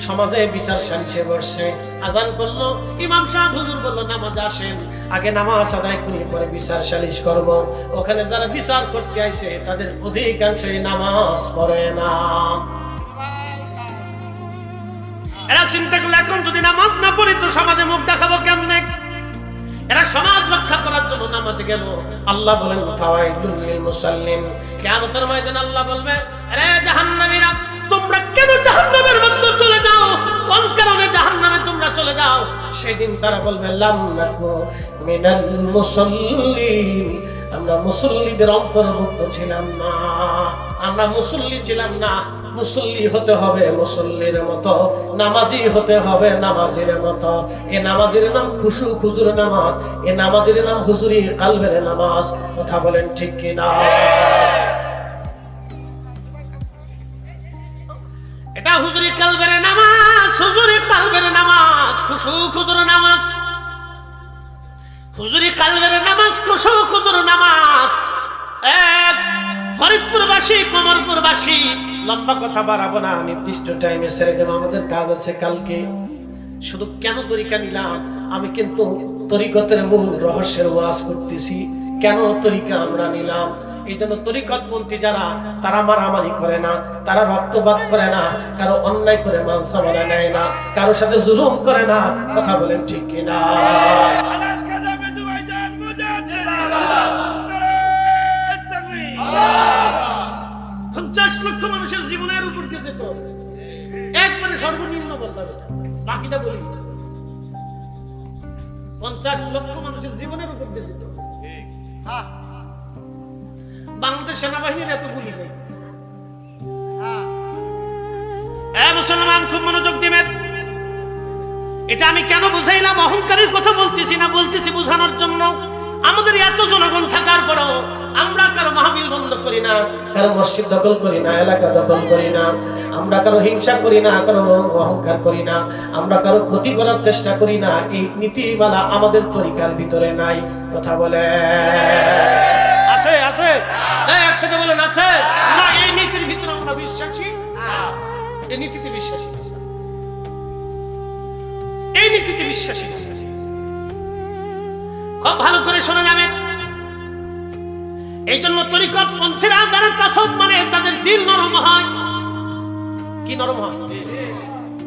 সমাজে বিচার সালিশে বসছে, আজান করলো, ইমাম সাহেব হুজুর বললো নামাজ আসেন, আগে নামাজ আদায় করে পরে বিচার সালিশ করব। ওখানে যারা বিচার করতে আসে তাদের অধিকাংশই নামাজ পড়ে না। এরা চিন্তা করলে এখন যদি নামাজ না পড়ি তো সমাজে মুখ দেখাবো কেমনে? এরা সমাজ রক্ষা করার জন্য নামাজে গেল। আল্লাহ বলেন, ফাওয়াইলুল লিল মুসাল্লিন। কিয়ামতের ময়দানে আল্লাহ বলবে, আরে জাহান্নামীরা, তোমরা কেন জাহান্নামের মধ্যে চলে যাও? কোন কারণে জাহান্নামে তোমরা চলে যাও? সেদিন তারা বলবে, লাম নাকু মিনাল মুসাল্লিন, আমরা মুসল্লিদের অন্তর্ভুক্ত ছিলাম না, আমরা মুসল্লি ছিলাম না। মুসল্লি হতে হবে মুসল্লির মতো, নামাজি হতে হবে নামাজির মতো। এ নামাজের নাম খুশু খুজুর নামাজ, এ নামাজের নাম হুজুরি কালবের নামাজ। কথা বলেন ঠিক কিনা? এটা হুজুরি কালবের নামাজ, হুজুরি কালবের নামাজ, খুশু খুজুর নামাজ। হুজুরি কালবের নামাজ, খুশু খুজুর নামাজ। এক ফরিদপুরবাসী, কমরপুরবাসী, লম্বা কথা বাড়াবো না, নির্দিষ্ট টাইমে ছেড়ে দেবো, আমাদের কাজ আছে কালকে। শুধু কেন তরিকা নিলাম, আমি কিন্তু তরিকতের মূল রহস্যের ওয়াজ করতেছি। কেন তরিকা আমরা নিলাম? এই জন্য তরিকতপন্থী যারা, তারা মারামারি করে না, তারা রক্তপাত করে না, কারো অন্যায় করে মান সম্মান নেয় না, কারো সাথে জুলুম করে না। কথা বলেন ঠিক কিনা? 50 লক্ষ মানুষের জীবনের উপর দিয়ে যেত, একবারে সর্বনিম্ন বললাম, বাকিটা বলি। 50 লক্ষ মানুষের জীবনের উপর দিয়ে যেত। বাংলাদেশ সেনাবাহিনীর এত গুলি নেই। মুসলমান খুব মনোযোগ দিবেন। এটা আমি কেন বুঝাইলাম? অহংকারের কথা বলতেছি না, বলতেছি বোঝানোর জন্য। আমাদের এত জনগণ থাকার পরেও আমরা কারো মাহফিল বন্ধ করি না, কারো মসজিদ দখল করি না, এলাকা দখল করি না, আমরা কারো হিংসা করি না, কারো অহংকার করি না, আমরা কারো ক্ষতি করার চেষ্টা করি না। এই নীতিমালা আমাদের তরিকার ভিতরে নাই। কথা বলে আছে? আছে? একসাথে বলেন আছে না? এই নীতির ভিতরে আমরা বিশ্বাসী, এই নীতিতে বিশ্বাসী, এই নীতিতে বিশ্বাসী। খুব ভালো করে শোনা যাবে। এই জন্য তরিকত পন্থীরা যারা তাসাউফ মানে, তাদের দিল নরম হয়। কি নরম হয়?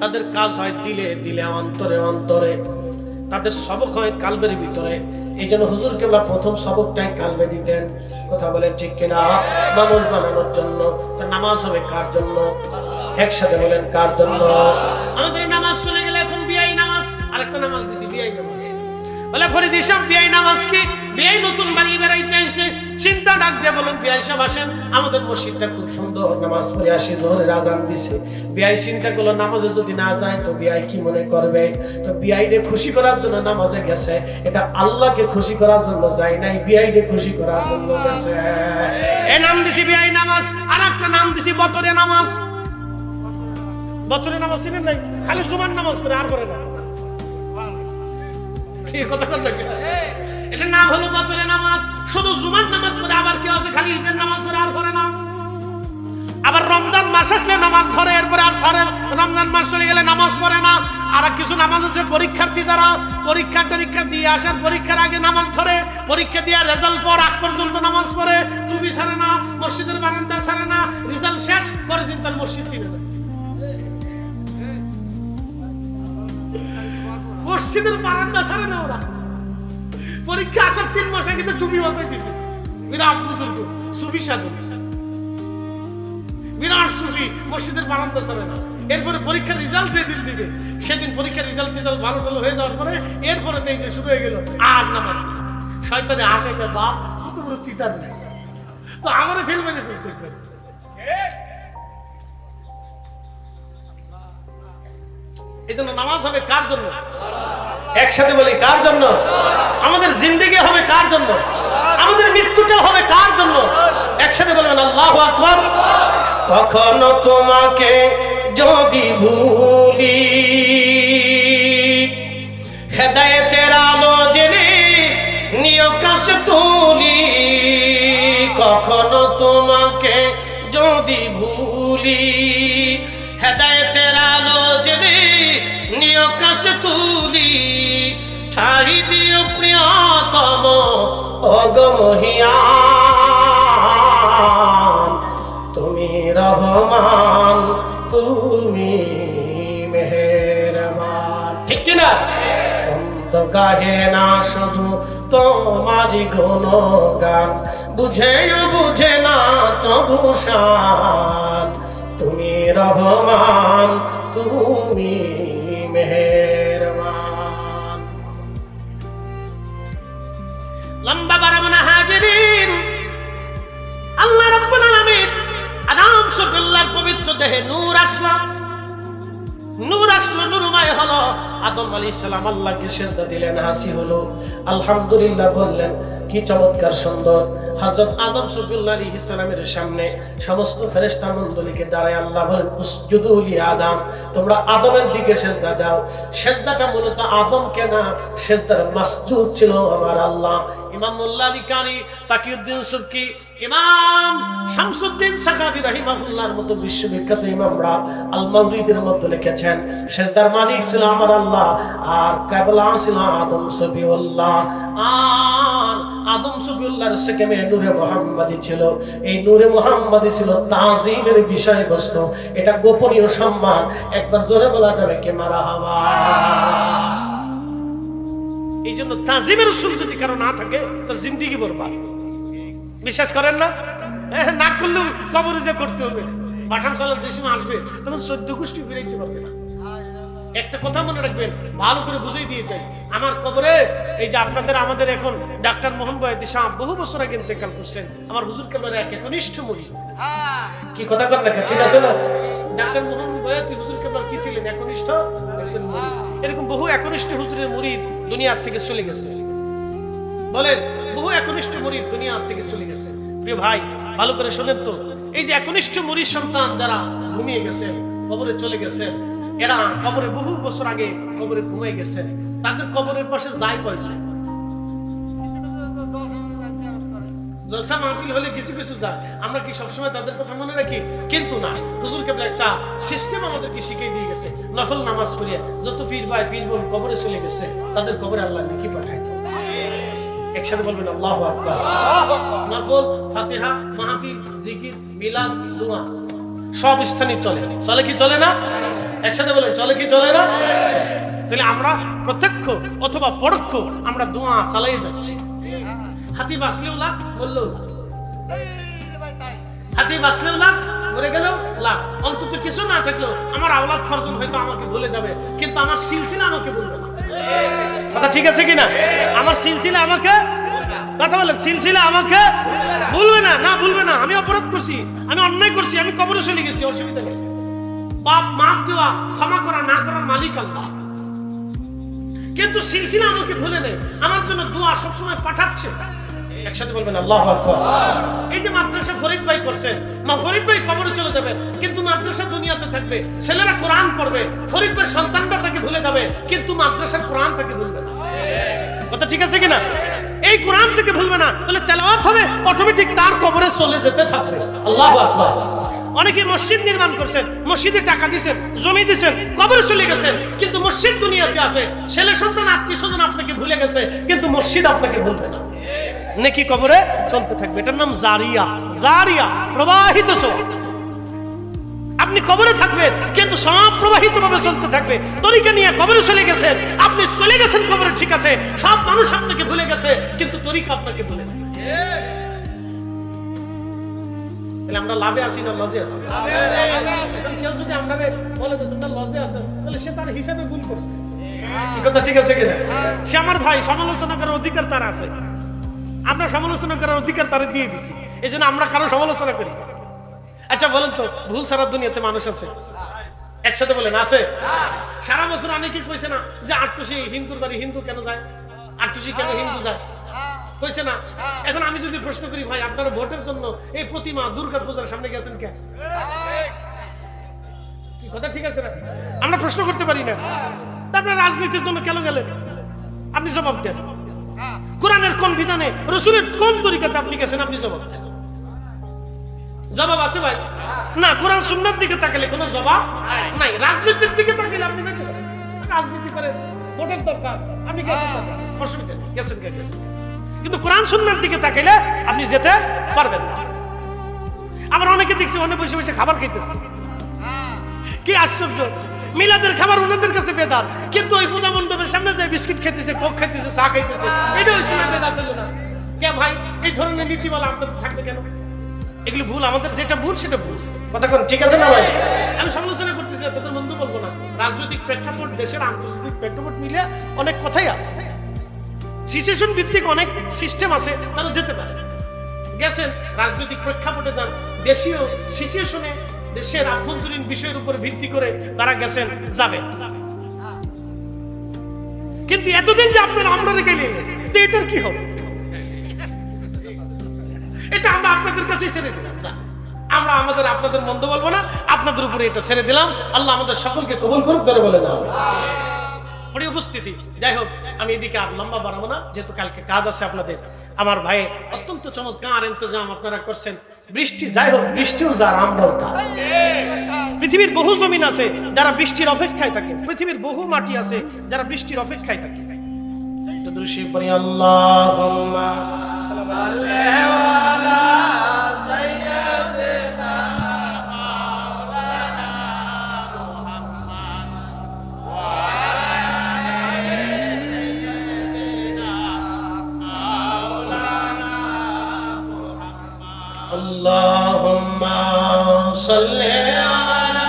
তাদের কাজ হয় দিলে দিলে, অন্তরে অন্তরে। তাদের সবক হয় কালবের ভিতরে। এই জন্য হুজুর কেবলা প্রথম সবকটাই কালবে দিতেন। কথা বলেন ঠিক কিনা? মানুষ বানানোর জন্য। তো নামাজ হবে কার জন্য? একসাথে বলেন কার জন্য? আমাদের নামাজ চলে গেলে এখন বিয়াই নামাজ, আরেকটা নামাজ দিছি বিয়াই নামাজ। বলে ফরিদ সাহেব বিয়াই নামাজ কি? বিয়াই নতুন বাড়ি বেড়াইতে এসে চিন্তা ডাক দিয়ে বলেন, বিয়াই সাহেব আসেন, আমাদের মসজিদটা খুব সুন্দর, নামাজ পড়ে আসি, জোহরের আজান দিছে। বিয়াই চিন্তা করলো নামাজে যদি না যায় তো বিয়াই কি মনে করবে? তো বিয়াইরে খুশি করার জন্য নামাজে গেছে। এটা আল্লাহকে খুশি করার জন্য যায় নাই, বিয়াইরে খুশি করার জন্য গেছে। এই নাম দিছি বিয়াই নামাজ। আর একটা নাম দিছি বতরে নামাজ। বতরে নামাজ চিনেন নাই? খালি জুমার নামাজ পড়ে, আর করে না। এটা নাম হলো বতরে নামাজ। শুধু জুমার নামাজ পড়ে, আবার কেউ আছে খালি ঈদের নামাজ পড়ে আর করে না। আবার রমজান মাস আসলে নামাজ ধরে, এরপরে আর সারে রমজান মাস চলে গেলে নামাজ পড়ে না। আর কিছু নামাজ আছে পরীক্ষার্থী যারা পরীক্ষা দিয়ে আসার পরীক্ষার আগে নামাজ ধরে, পরীক্ষা দিয়ে রেজাল্ট পর আগ পর্যন্ত নামাজ পড়ে, টুপি ছাড়ে না, মসজিদের বারান্দা ছাড়ে না, রেজাল্ট শেষ পরের দিন তার মসজিদ চিনে যায়। মসজিদের বারান্দা ছাড়ে না ওরা। পরীক্ষা আসার 3 মাস আগে তো টুপি মাথায় দিছে, বিরাট বুজুর্গ সুফি সাজু, বিরাট সুফি, মসজিদের বারান্দা ছাড়ে না। এরপরে পরীক্ষার রেজাল্ট যেদিন দিবে, সেদিন পরীক্ষার রেজাল্ট ভালো ভালো হয়ে যাওয়ার পরে এরপরে এই যে শুরু হয়ে গেল আর নামাজ। শয়তানে আসে বাপ কত বড় সিটার নেই, তো আমারও ফেল মেরে ফেলছে। এই জন্য নামাজ হবে কার জন্য? একসাথে বলি কার জন্য? আমাদের জিন্দেগি হবে কার জন্য? আমাদের মৃত্যুটা হবে কার জন্য? একসাথে বলবেন আল্লাহু আকবার। কখনো তোমাকে যদি ভুলি, হেদায়েতের আলো জেনে নিয় কাছে তুলি। কখনো তোমাকে যদি ভুলি, হেদায়েতের আলো জেনে নিয় কাছে তুলি। ঠাই দিও প্রিয়তম অগমহিয়ান, তুমি রহমান, তুমি মেহেরবান। ঠিক কিনা? অন্ত গাহে না শুধু তোমারই গুণগান, বুঝেও বুঝে না তবু শান। তুমি রহমান, তুমি মেহেরবান। লম্বা বাড়াবো না হাজিরিন, নূর আসলো, নূরময় হলো। আদম আলাইহিস সালাম আল্লাহকে সিজদা দিলেন, হাসি হলো, আলহামদুলিল্লাহ বললেন। কি চমৎকার সুন্দর। হযরত আদম সফিউল্লাহ আলাইহিস সালামের সামনে সমস্ত ফেরেশতা মণ্ডলীকে দাঁড়ায় আল্লাহ বলেন, উসজুদু লি আদম, তোমরা আদমের দিকে সিজদা দাও। সিজদাটা মূলত আদমকে না, সিজদার মাসজুদ ছিল আমার আল্লাহ। ইমাম মোল্লা আলী কারি, তাকিউদ্দিন সুবকি, ইমাম শামসুদ্দিন সাখাবী রাহিমাহুল্লাহর মতো বিশ্ববিখ্যাত ইমামরা আল মাওরিদের মধ্যে লিখেছেন, সিজদার মালিক ছিল আমার আল্লাহ, আর কিবলা ছিল আদম সফিউল্লাহ। আর আদম সফিউল্লাহর সেকেমে নূরে মুহাম্মাদি ছিল। এই নূরে মুহাম্মাদি ছিল তাজিমের বিষয়বস্তু। এটা গোপনীয় সম্মান। একবার জোরে বলা যাবে কি মারহাবা। এই জন্য তাজিমের রাসূল যদি কারো না থাকে তার জিন্দেগি বরবাদ। বিশ্বাস করেন না? না করলেও কবরে যে করতে হবে। পাঠান সালাত যে সময় আসবে তখন 14 গোষ্ঠী ফিরাইতে পারবে না। একটা কথা মনে রাখবেন, ভালো করে বুঝিয়ে দিয়ে যাই। আমার কবরে এই যে আপনাদের আমাদের এখন ডাক্তার মোহন বয়াতি সাহেব বহু বছর আগে ইন্তেকাল করছেন, আমার হুজুর কেবল এক একনিষ্ঠ মুরিদ। কি কথা কর না, ঠিক আছে না? ডাক্তার মোহন বয়াতি হুজুর কেবল কি ছিলেন? একনিষ্ঠ একজন মুরিদ। এরকম বহু একনিষ্ঠ হুজুরের মুরিদ দুনিয়ার থেকে চলে গেছে। বলেন, বহু একনিষ্ঠ মুরিদ দুনিয়ার থেকে চলে গেছে। প্রিয় ভাই, ভালো করে শোনেন তো, এই যে একনিষ্ঠ মুরিদ সন্তান যারা ঘুমিয়ে গেছেন, কবরে চলে গেছেন, এরা কবরে বহু বছর আগে কবরে ঘুমিয়ে গেছেন, তাদের কবরের পাশে যায় কয়জন? জলসা মাহফিল হলে কিছু কিছু যায়। আমরা কি সবসময় তাদের কথা মনে রাখি? কিন্তু না, হুজুর কেবলা একটা সিস্টেম আমাদেরকে শিখিয়ে দিয়ে গেছে। নফল নামাজ পড়িয়া যত পীর ভাই পীর বোন কবরে চলে গেছে, তাদের কবরে আল্লাহ নেকি পাঠায়। একসাথে বলবেন আল্লাহু আকবার। নফল, ফাতিহা, মাহফিল, জিকির, মিলাদ, দোয়া সব স্থানে চলে। চলে কি চলে না? একসাথে বলেন, চলে কি চলে না? তাহলে আমরা প্রত্যক্ষ অথবা পরোক্ষ আমরা দোয়া চালাই যাচ্ছি। হাতি বাঁচলেও লাভ, মরলেও লাভ। হাতি বাঁচলেও লাভ, মরে গেলেও লাভ। অন্তত কিছু না থাকলেও আমার আওলাদ ফরজন হয়তো আমাকে ভুলে যাবে, কিন্তু আমার সিলসিলা আমাকে বলবে না। কথা ঠিক আছে কিনা? আমার সিলসিলা আমাকে, কথা বলেন, সিলসিলা আমাকে ভুলবে না। না, ভুলবে না। আমি অপরাধ করছি, আমি অন্যায় করছি, আমি কবরে চলে গেছি, অসুবিধা নেই। বাপ মাফ দেওয়া, ক্ষমা করা না করার মালিক আল্লাহ, কিন্তু সিলসিলা আমাকে ভুলে নেই। আমার জন্য দোয়া সবসময় পাঠাচ্ছে। একসাথে বলবেন আল্লাহু আকবার। এই যে মাদ্রাসা ফরিদ ভাই করছেন, মা ফরিদ ভাই কবরে চলে যাবেন, কিন্তু মাদ্রাসা দুনিয়াতে থাকবে। ছেলেরা কোরআন পড়বে, ফরিদ ভাইয়ের সন্তানরা তাকে ভুলে যাবে, কিন্তু মাদ্রাসার কোরআন তাকে ভুলবে না। কথা ঠিক আছে কিনা? এই কোরআন থেকে ভুলবে না, তাহলে তেলাওয়াত হবে, অটোমেটিক তার কবরে চলে যেতে থাকবে। আল্লাহু আকবার। অনেকে মসজিদ নির্মাণ করছেন, মসজিদে টাকা দিয়েছেন, জমি দিয়েছেন, কবরে চলে গেছেন, কিন্তু মসজিদ দুনিয়াতে আছে। ছেলে সন্তান আত্মীয় স্বজন আপনাকে ভুলে গেছে, কিন্তু মসজিদ আপনাকে ভুলবে না। নেকি কবরে চলতে থাকবে। এটার নাম জারিয়া। জারিয়া, প্রবাহিত সওয়াব। আপনি কবরে থাকবেন, কিন্তু সব প্রবাহিত ভাবে চলতে থাকবে। তরিকা নিয়ে কবরে চলে গেছেন, আপনি চলে গেছেন কবরে, ঠিক আছে, সব মানুষ আপনাকে ভুলে গেছে, কিন্তু তরিকা আপনাকে ভুলে নাই। তাহলে আমরা লাভে আছি না লজে আছি? কেউ যদি আমরা বলে যে তোমরা লজে আছো, তাহলে সে তার হিসাবে ভুল করছে। কি কথা ঠিক আছে কিনা? সে আমার ভাই, সমালোচনা করার অধিকার তার আছে। আমরা সমালোচনা করার অধিকার তারে দিয়ে দিচ্ছি, এই জন্য আমরা কারো সমালোচনা করি। আচ্ছা বলেন তো, ভুল সারা দুনিয়াতে মানুষ আছে? একসাথে বলেন, আছে? সারা বছর অনেকে কইছে না যে আটটুসি হিন্দুর বাড়ি, হিন্দু কেন যায়? আটটুসি কেন হিন্দু যায়? কইছে না? এখন আমি যদি প্রশ্ন করি, ভাই আপনারা ভোটের জন্য এই প্রতিমা দুর্গা পূজার সামনে গেছেন কেন? কি কথা ঠিক আছে না? আমরা প্রশ্ন করতে পারি না। আপনারা রাজনীতির জন্য কেন গেলেন? আপনি জবাব দেন। কোরআনের কোন বিধানে, রাসূলের কোন তরিকাতে আপনি গেছেন, আপনি জবাব দেন। জবাব আছে ভাই? না, কোরআন সুন্নাহর দিকে তাকালে কোনো জবাব নাই। রাজনীতির দিকে তাকালে আপনি যেতে পারেন, রাজনীতি করেন, ভোটের দরকার, আপনি গেছেন, অসুবিধা নেই, গেছেন। কিন্তু কোরআন সুন্নাহর দিকে তাকালে আপনি যেতে পারবেন না। আবার অনেকে দেখছি অনেক বসে বসে খাবার খাইতেছে। কি আশ্চর্য! মিলাদের খাবার ওনাদের কাছে বেদাত, কিন্তু ওই পূজা মণ্ডপের সামনে যে বিস্কিট খাইতেছে, কোক খাইতেছে, চা খাইতেছে, এটা ওই সময় বেদাত হলো না। কে ভাই, এই ধরনের নীতিমালা আপনাদের থাকবে কেন? এগুলো ভুল। আমাদের যেটা ভুল সেটা ভুল। কথা কোন ঠিক আছে না ভাই? আমি সমালোচনা করতেছি, তোদের বন্ধু বলবো না। রাজনৈতিক প্রেক্ষাপট, দেশের আন্তর্জাতিক প্রেক্ষাপট মিলে অনেক কথাই আছে। সিচুয়েশন ভিত্তিক অনেক সিস্টেম আছে, তারা যেতে পারে। গেছেন রাজনৈতিক প্রেক্ষাপটে যান, দেশীয় সিচুয়েশনে দেশের আভ্যন্তরীণ বিষয়ের উপর ভিত্তি করে তারা গেছেন, যাবেন। কিন্তু এতদিন যে আপনারা আমরা রেখে নিলেন, এটার কি হবে? এটা আমরা আপনাদের কাছে ছেড়ে দিলাম। আমরা আপনাদের মন্দ বলবো না, আপনাদের উপরে এটা ছেড়ে দিলাম। আল্লাহ আমাদের সকলকে কবুল করুক, ধরে বলে না প্রিয় উপস্থিতি। যাই হোক, আমি এদিকে আর লম্বা বাড়াবো না, যেহেতু কালকে কাজ আছে আপনাদের। আমার ভাই অত্যন্ত চমৎকার ইন্তজাম আপনারা করছেন। বৃষ্টি যাই হোক, বৃষ্টিও যার, আমরাও তার। পৃথিবীর বহু জমিন আছে যারা বৃষ্টির অপেক্ষায় থাকে, পৃথিবীর বহু মাটি আছে যারা বৃষ্টির অপেক্ষায় থাকে। তো দৃশ্যে পড়ি আল্লাহুম্মা সাল্লি আলা সাইয়্যিদিনা মাওলানা মুহাম্মদ ওয়া আলা সাইয়্যিদিনা মাওলানা মুহাম্মদ। আল্লাহুম্মা সাল্লি আলা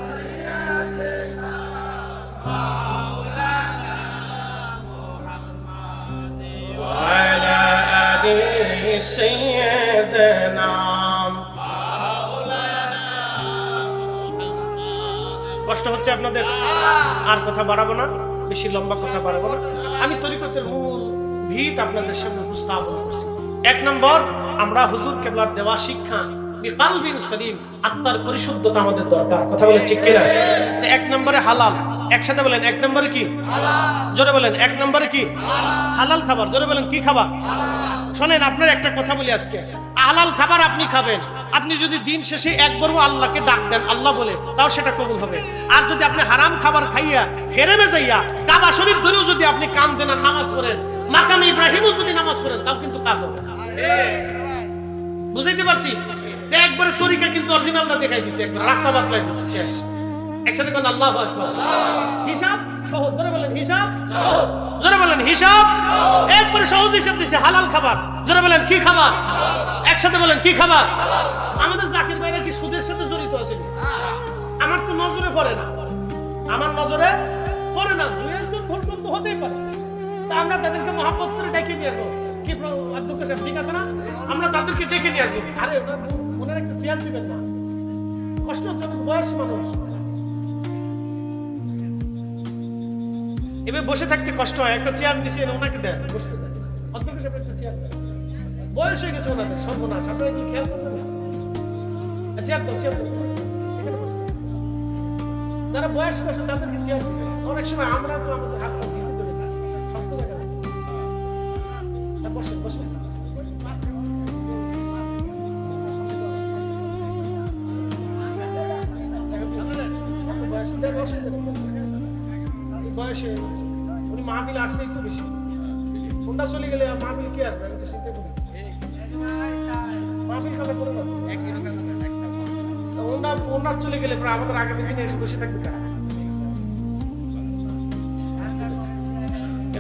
সাইয়্যিদিনা মাওলানা মুহাম্মদ ওয়া আলা আলি সাইয়্যিদিনা মাওলানা মুহাম্মদ। কষ্ট হচ্ছে আপনাদের? আর কথা বাড়াবো না, বেশি লম্বা কথা বাড়াবো না। আমি তরিকতের মূল ভিত আপনাদের সামনে উপস্থাপন করছি। 1 নম্বর, আমরা হুজুর কেবলার দেওয়া শিক্ষা বিকালবিন সলিম, আত্মার পরিশুদ্ধতা আমাদের দরকার। কথা বলে ঠিক কিনা? 1 নম্বরে হালাল, একসাথে বলেন 1 নম্বরে কি? জোরে বলেন 1 নম্বরে কি? হালাল খাবার। জোরে বলেন কি খাবার? শোনেন, আপনার একটা কথা বলি আজকে, হালাল খাবার আপনি খাবেন, আপনি যদি দিন শেষে একবারও আল্লাহকে ডাক দেন আল্লাহ বলে, তাও সেটা কবুল হবে। আর যদি আপনি হারাম খাবার খাইয়া হেরেমে যাইয়া কাবা শরীফ ধরেও যদি আপনি কান দেন আর নামাজ পড়েন, মাকামে ইব্রাহিমও যদি নামাজ পড়েন, তাও কিন্তু কাজ হবে না। বুঝাইতে পারছি? একবারে তরিকা কিন্তু অরিজিনালটা দেখাই দিছে, একবার রাস্তা বাতলাই দিছে, শেষ। একসাথে বলেন আল্লাহু আকবার। হিসাব সহজ, জোরে বলেন হিসাব সহজ, জোরে বলেন হিসাব একবারে সহজ হিসাব দিছে। হালাল খাবার, জোরে বলেন কি খাবার? একসাথে বলেন কি খাবার? আমাদের জাকির ভাইরা কি সুদের সাথে জড়িত আছে? আমার তো নজরে পড়ে না, আমার নজরে পড়ে না। দুই একজন ভুল বন্ধু হতেই পারে, তা আমরা তাদেরকে মহব্বত করে ডেকে নিয়ে আসবো। কি অধ্যক্ষ সাহেব ঠিক আছে না? আমরা তাদেরকে ডেকে নিয়ে আসবো। আরে ওনার একটা চেয়ার দিবেন না, কষ্ট হচ্ছে, বয়স মানুষ, এবার বসে থাকতে কষ্ট হয়। একটা চেয়ার নিচে ওনাকে দেন, বসতে দেন। অধ্যক্ষ সাহেব একটা চেয়ার দেন, বয়স হয়ে গেছে ওনাদের, সর্বনাশ। আপনারা কি খেয়াল করবেন না? চেয়ার দাও, চেয়ার দাও, এখানে বসে। যারা বয়স বসে তাদেরকে চেয়ার দিবেন। অনেক সময় আমরা তো আমাদের হাত পা ভিজে ধরে থাকি, শক্ত জায়গা বসে বসে। বয়সে উনি মাহফিল আসছে একটু বেশি, ফোনটা চলে গেলে মাহফিল কি আসবে? আমি তো চিন্তা করি মাহফিল সবাই করে না, ওনার চলে গেলে পরে আমাদের আগামী দিনে এসে বসে থাকবে কারা?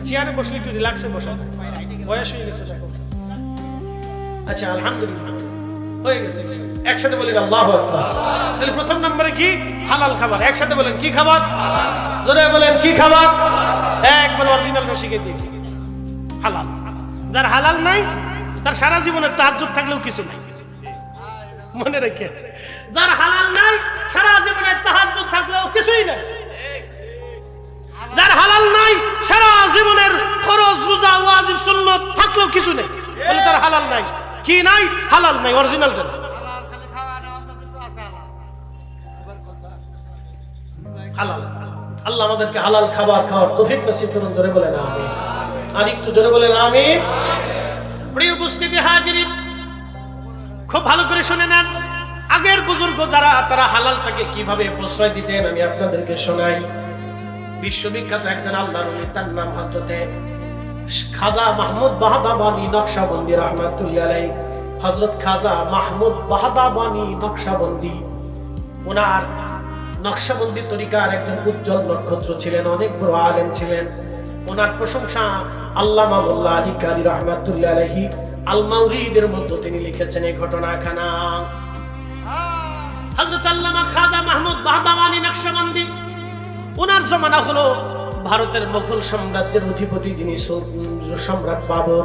চেয়ারে বসলে একটু রিল্যাক্সে বসা, বয়স হয়ে গেছে দেখো। আচ্ছা, আলহামদুলিল্লাহ হয়ে গেছে। একসাথে বলেন আল্লাহু আকবার। তাহলে প্রথম নম্বরে কি? হালাল খাবার। একসাথে বলেন কি খাবার? জোরে বলেন কি খাবার? একবার অরিজিনালটা শিখে দিয়েছি, হালাল। যার হালাল নাই তার সারা জীবনে তাহাজ্জুদ থাকলেও কিছু নাই, মনে রেখে। যার হালাল নাই সারা জীবনে তাহাজ্জুদ থাকলেও কিছুই নাই। যার হালাল নাই সারা জীবনের ফরজ রোজা ওয়াজিব সুন্নাত থাকলেও কিছু নেই, বলে তার হালাল নাই। কি নাই? হালাল নাই, অরিজিনালটা। হালাল। আল্লাহ আমাদেরকে হালাল খাবার খাওয়ার তৌফিক নসিব করুন, জোরে বলেন আমিন। আর একটু জোরে বলেন আমিন। প্রিয় উপস্থিতি হাজিরিন, খুব ভালো করে শুনে নেন। আগের বুজুর্গ যারা, তারা হালালটাকে কিভাবে প্রশ্রয় দিতেন আমি আপনাদেরকে শোনাই। বিশ্ববিখ্যাত একজন আল্লাহর ওলি, তার নাম হযরতে খাজা মাহমুদ বাহাদাবানী নকশবন্দি রাহমাতুল্লাহ আলাইহি। হযরত খাজা মাহমুদ বাহাদাবানী নকশবন্দি, ওনার নকশবন্দি তরিকার একজন উজ্জ্বল নক্ষত্র ছিলেন, অনেক বড় আলেম ছিলেন। ওনার প্রশংসা আল্লামা মোল্লা আলী কারি রাহমাতুল্লাহ আলাইহি আল মাউরিদের মধ্যে তিনি লিখেছেন এই ঘটনাখানা। হযরত আল্লামা খাজা মাহমুদ বাহাদাবানী নকশবন্দি, ওনার জমানা হলো ভারতের মুঘল সাম্রাজ্যের অধিপতি যিনি সম্রাট বাবর।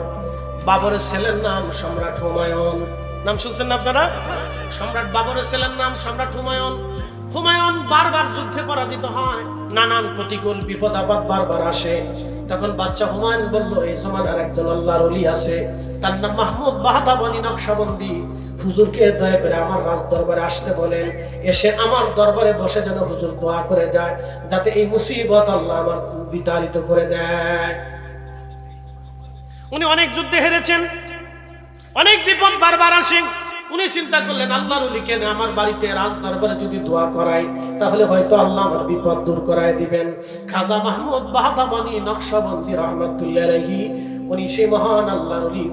বাবরের ছেলের নাম সম্রাট হুমায়ুন। নাম শুনছেন না আপনারা? সম্রাট বাবরের ছেলের নাম সম্রাট হুমায়ুন। হুমায়ুন বারবার যুদ্ধে পরাজিত হয়, নানান প্রতিকূল বিপদ আপদ বারবার আসে। তখন বাচ্চা হুমায়ুন বলল, এই জমানার একজন আল্লাহর ওলি আছে, তার নাম মাহমুদ বাহাদাবানি নকশবন্দি। হুজুরকে দয়া করে আমার রাজ দরবারে আসতে বলেন, এসে আমার দরবারে বসে যেন হুজুর দোয়া করে যায়, যাতে এই মুসিবত আল্লাহ আমার বিতাড়িত করে দেয়। উনি অনেক যুদ্ধে হেরেছেন, অনেক বিপদ বারবার আসে। উনি চিন্তা করলেন, আল্লাহর ওলিকে আমার বাড়িতে রাজ দরবারে যদি দোয়া করাই, তাহলে হয়তো আল্লাহ আমার বিপদ দূর করায় দিবেন। খাজা মাহমুদ বাহাদাবানি নকশবন্দি রহমাতুল্লাহ আলাইহি, উনি সেই মহান আল্লাহর ওলি,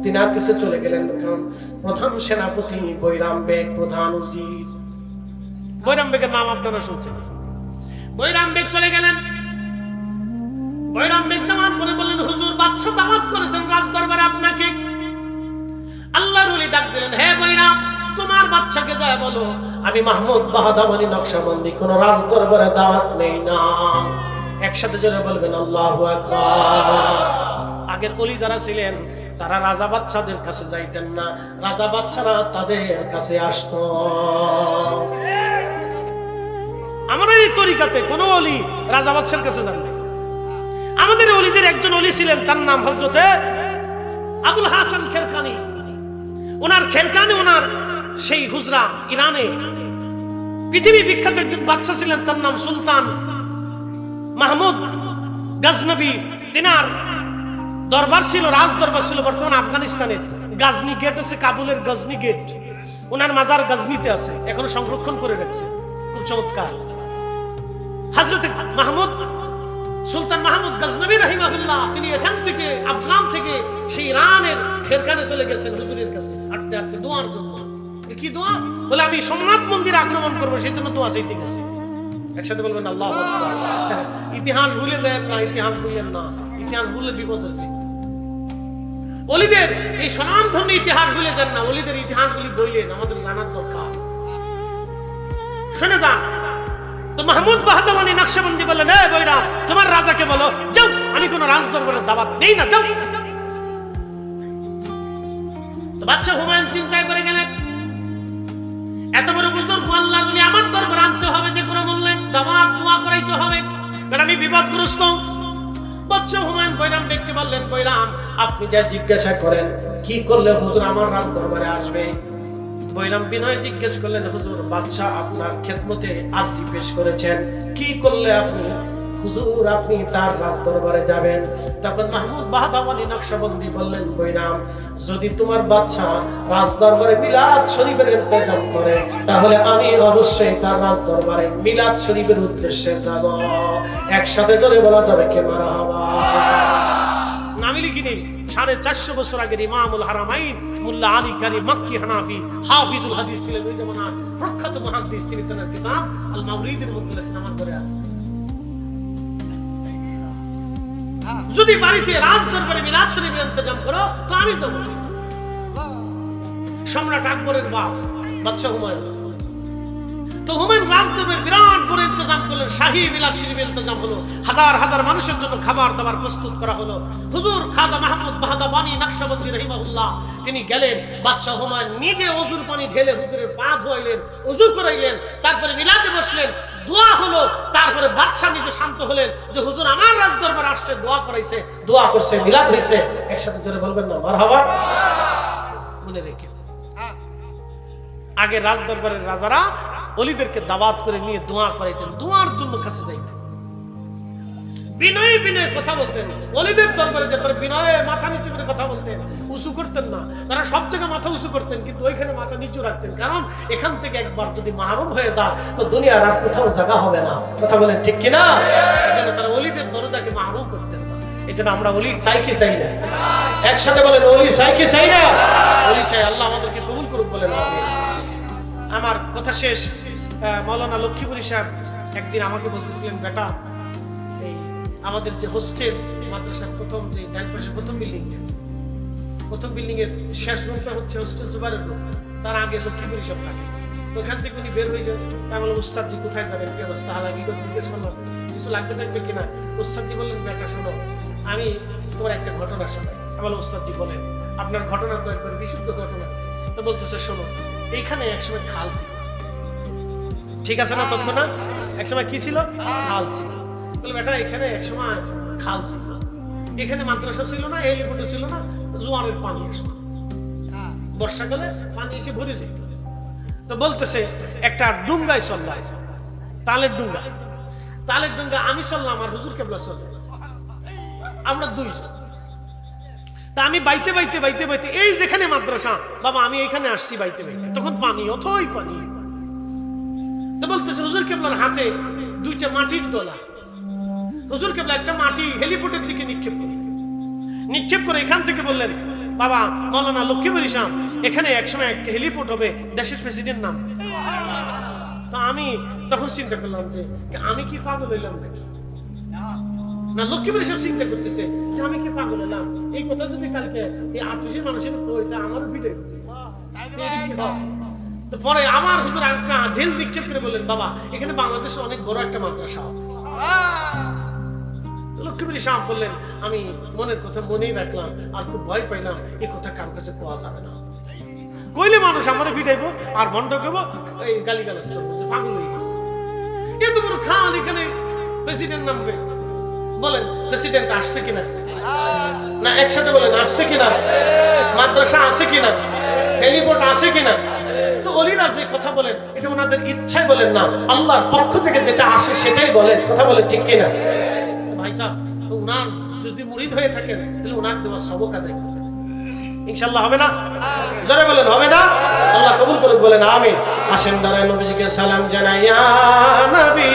তিনার কাছে চলে গেলেন। প্রধান সেনাপতি বৈরাম বেগ, প্রধান উজির বৈরাম বেগের নাম আপনারা শুনছেন। বৈরাম বেগ চলে গেলেন। বৈরাম বেগ দাওয়াত করে বললেন, হুজুর বাদশা দাওয়াত করেছেন রাজ দরবারে আপনাকে। আল্লাহর ওলি ডাক দিলেন, হে বৈরাম, তোমার বাদশাকে যায় বলো আমি মাহমুদ বাহাদাবানি নকশবন্দি কোন রাজ দরবারে দাওয়াত নেই না। একসাথে জোরে বলবেন আল্লাহু আকবার। আগের ওলি যারা ছিলেন তারা রাজা বাদশাদের কাছে যাইতেন না, রাজা বাদশারা তাদের কাছে আসতো। আমরা এই তরিকাতে কোন ওলি রাজা বাদশার কাছে যান না। আমাদের ওলিদের একজন ওলি ছিলেন, তার নাম হযরতে আবুল হাসান খেরকানি। ওনার খেরকানি, ওনার সেই হুজরা ইরানে পৃথিবী বিখ্যাত একজন বাদশা ছিলেন, তার নাম সুলতান মাহমুদ গজনবী। তিনার দরবার ছিল, রাজ দরবার ছিল বর্তমান আফগানিস্তানের গাজনি গেট আছে, কাবুলের গজনি গেট। ওনার মাজার গজনিতে আছে, এখনো সংরক্ষণ করে রাখছে, খুব চমৎকার। হযরত মাহমুদ সুলতান মাহমুদ গজনবী রাহিমাহুল্লাহ, তিনি এখান থেকে আফগান থেকে সেই ইরানের খেরকানে চলে গেছেন হুজুরের কাছে হাঁটতে হাঁটতে দোয়ার জন্য। কি দোয়া? বলে আমি সোমনাথ মন্দির আক্রমণ করবো, সেই জন্য দোয়া চাইতে গেছি। একসাথে বলবেন আল্লাহু আকবার। ইতিহাস ভুলে যায় না, ইতিহাস ভুলেন না, ইতিহাস ভুলে বিপদ আছে। ওলিদের এই স্বনামধন্য ইতিহাস ভুলে যান না, ওলিদের ইতিহাসগুলি বইলেন, আমাদের জানার দরকার। শুনে যান। তো মাহমুদ বাহাদাবানি নকশবন্দি বললেন, হে বৈরাম, তোমার রাজাকে বলো যাও, আমি কোন রাজ দরবারে দাওয়াত দেই না, যাও। তো বাদশা হুমায়ুন চিন্তায় পড়ে গেলেন, এত বড় বুজুর্গ আল্লাহর ওলি আমার দরবারে আনতে হবে, যে কোনো মূল্যে দাওয়াত দোয়া করাইতে হবে, কারণ আমি বিপদগ্রস্ত। বাদশা হুমায়ুন বৈরাম বেগকে বললেন, বৈরাম, আপনি যা জিজ্ঞাসা করেন, কি করলে হুজুর আমার রাজ দরবারে আসবে? বৈরাম বিনয় জিজ্ঞেস করলেন, হুজুর বাদশা আপনার খেদমতে আরজি পেশ করেছেন, কি করলে আপনি হুজুর আপনি তার রাজ দরবারে যাবেন? তখন মাহমুদ বাহাদাবানি নকশবন্দি বললেন, বৈরাম, যদি তোমার বাদশা রাজ দরবারে মিলাদ শরীফের ইন্তজাম করে, তাহলে আমি অবশ্যই তার রাজ দরবারে মিলাদ শরীফের উদ্দেশ্যে যাব। একসাথে চলে বলা যাবে কে মারহাবা। নামি লিখিনি 450 বছর আগের ইমামুল হারামাইন মুল্লা আলী কারি মক্কি হানাফি হাফিজুল হাদিস ছিলেন, ওই জামানার প্রখ্যাত মুহাদ্দিস। তিনি তার কিতাব আল মাওরিদের মধ্যে লেখেন, আমার ঘরে আছে। যদি বাড়িতে রাজ দরবারে মিলাদ শরীফের ইন্তজাম করো, তো আমি যাব। সম্রাট আকবরের বাপ বাদশা হুমায়ুন, তো হুমায়ুন রাজ দরবারের বিরাট বড় ইন্তজাম করলেন, শাহী মিলাদ শরীফের ইন্তজাম হলো, হাজার হাজার মানুষের জন্য খাবার দাবার প্রস্তুত করা হলো। হুজুর খাজা মাহমুদ বাহাদাবানি নকশবন্দি রাহিমাহুল্লাহ তিনি গেলেন, বাদশা হুমায়ুন নিজে ওযুর পানি ঢেলে হুজুরের পা ধোয়াইলেন, ওযু করাইলেন, তারপরে মিলাদে বসলেন, দোয়া হলো। তারপরে বাদশা নিজে শান্ত হলেন যে হুজুর আমার রাজ দরবারে আসছে, দোয়া করাইছে, দোয়া করছে, মিলাদ হয়েছে। একসাথে জোরে বলবেন না মারহাবা। মনে রেখে আগে রাজ দরবারের রাজারা ওলিদেরকে দাওয়াত করে নিয়ে দোয়া করাইতেন, দোয়ার জন্য কাছে যাইতেন, বিনয়ে বিনয়ে কথা বলতেন। ওলিদের দরবারে যে তারা বিনয়ে মাথা নিচু করে কথা বলতেন, উঁচু করতেন না। তারা সব জায়গায় মাথা উঁচু করতেন, কিন্তু ওইখানে মাথা নিচু রাখতেন, কারণ এখান থেকে একবার যদি মাহরুম হয়ে যায়, তো দুনিয়ার আর কোথাও জায়গা হবে না। কথা বলেন ঠিক কিনা? এজন্য তারা ওলিদের দরজাকে মাহরুম করতেন না। এই জন্য আমরা ওলি চাই কি চাই না? একসাথে বলেন, ওলি চাই কি চাই না? ওলি চাই। আল্লাহ আমাদেরকে কবুল করুক বলেন আমিন। আমার কথা শেষ। মাওলানা লক্ষ্মীপুরী সাহেব একদিন আমাকে বলতেছিলেন, বেটা, এই আমাদের যে হোস্টেল মাদ্রাসার প্রথম যে ডান পাশে প্রথম বিল্ডিং এর শেষ রুমটা হচ্ছে হোস্টেল জুবাইরের রুম, তার আগে লক্ষ্মীপুরী সাহেব থাকে। তো ওখান থেকে উনি বের হয়ে যান। আমি বললাম, উস্তাদজি কোথায় যাবেন, কি অবস্থা? হালাকি করে জিজ্ঞেস করলাম, কিছু লাগবে থাকবে কিনা? উস্তাদজি বললেন, বেটা শোনো, আমি তোমার একটা ঘটনা শোনাই। আমি বললাম, উস্তাদজি বলেন। আপনার ঘটনা তো একবার বিশুদ্ধ ঘটনা। তো বলতেছে শোনো, এইখানে একসময় খাল ছিল, ঠিক আছে না তথ্য না? একসময় কি ছিল? খাল ছিল। বলে বেটা এখানে একসময় খাল ছিল, এখানে মাদ্রাসা ছিল না, হেলিপোর্টও ছিল না, জোয়ারের পানি আসতো, বর্ষাকালে পানি এসে ভরে যেত। তো বলতেছে একটা ডুঙ্গায় চললাম, তালের ডুঙ্গা, তালের ডুঙ্গা আমি চললাম আর হুজুর কেবলা চললাম, আমরা দুইজন। তা আমি বাইতে বাইতে বাইতে বাইতে এই যেখানে মাদ্রাসা বাবা আমি এখানে আসছি বাইতে বাইতে, তখন পানি, অথই পানি। তো বলতেছে হুজুর কেবলার হাতে দুইটা মাটির দোলা, হুজুর কেবলা একটা মাটি হেলিপোর্টের দিকে নিক্ষেপ করে এখান থেকে বললেন বাবা মৌলানা লক্ষ্মীপুর ইসলাম এখানে একসময় একটা হেলিপোর্ট হবে, দেশের প্রেসিডেন্ট নাম। তা আমি তখন চিন্তা করলাম যে আমি কি পাগল হইলাম নাকি? না, লক্ষ্মীপুর ইসলাম চিন্তা করতেছে যে আমি কি পাগল হইলাম, এই কথা যদি কালকে এই 800 মানুষের কইতা আমারও ভিড়ে। তো পরে আমার হুজুর একটা ঢিল নিক্ষেপ করে বললেন বাবা এখানে বাংলাদেশে অনেক বড় একটা মাদ্রাসা হবে। লক্ষ্মীপুর ইসলাম বললেন আমি মনের কথা মনেই রাখলাম, আর খুব ভয় পাইলাম, এই কথা কারো কাছে কোয়া যাবে না, কইলে মানুষ আমারে পিটাইবো আর বন্ধ করবো, এই গালিগালাজ করবো যে পাগল হয়ে গেছে। এত বড় খান, এখানে প্রেসিডেন্ট নামবে, বলেন প্রেসিডেন্ট আসছে কিনা? না, একসাথে বলেন আসছে কিনা? মাদ্রাসা আছে কিনা? হেলিপোর্ট আছে কিনা? তো অলিরা যে কথা বলেন এটা ওনাদের ইচ্ছায় বলেন না, আল্লাহর পক্ষ থেকে যেটা আসে সেটাই বলেন, কথা বলেন ঠিক কিনা? ভাই সাহেব উনার যদি মুরিদ হয়ে থাকেন তাহলে উনার দেওয়া সবক আদায় করবেন, ইনশাআল্লাহ হবে না? জোরে বলেন হবে না? আল্লাহ কবুল করুক, বলেন আমিন। আসেন দাঁড়ায় নবীজিকে সালাম জানাইয়া নবী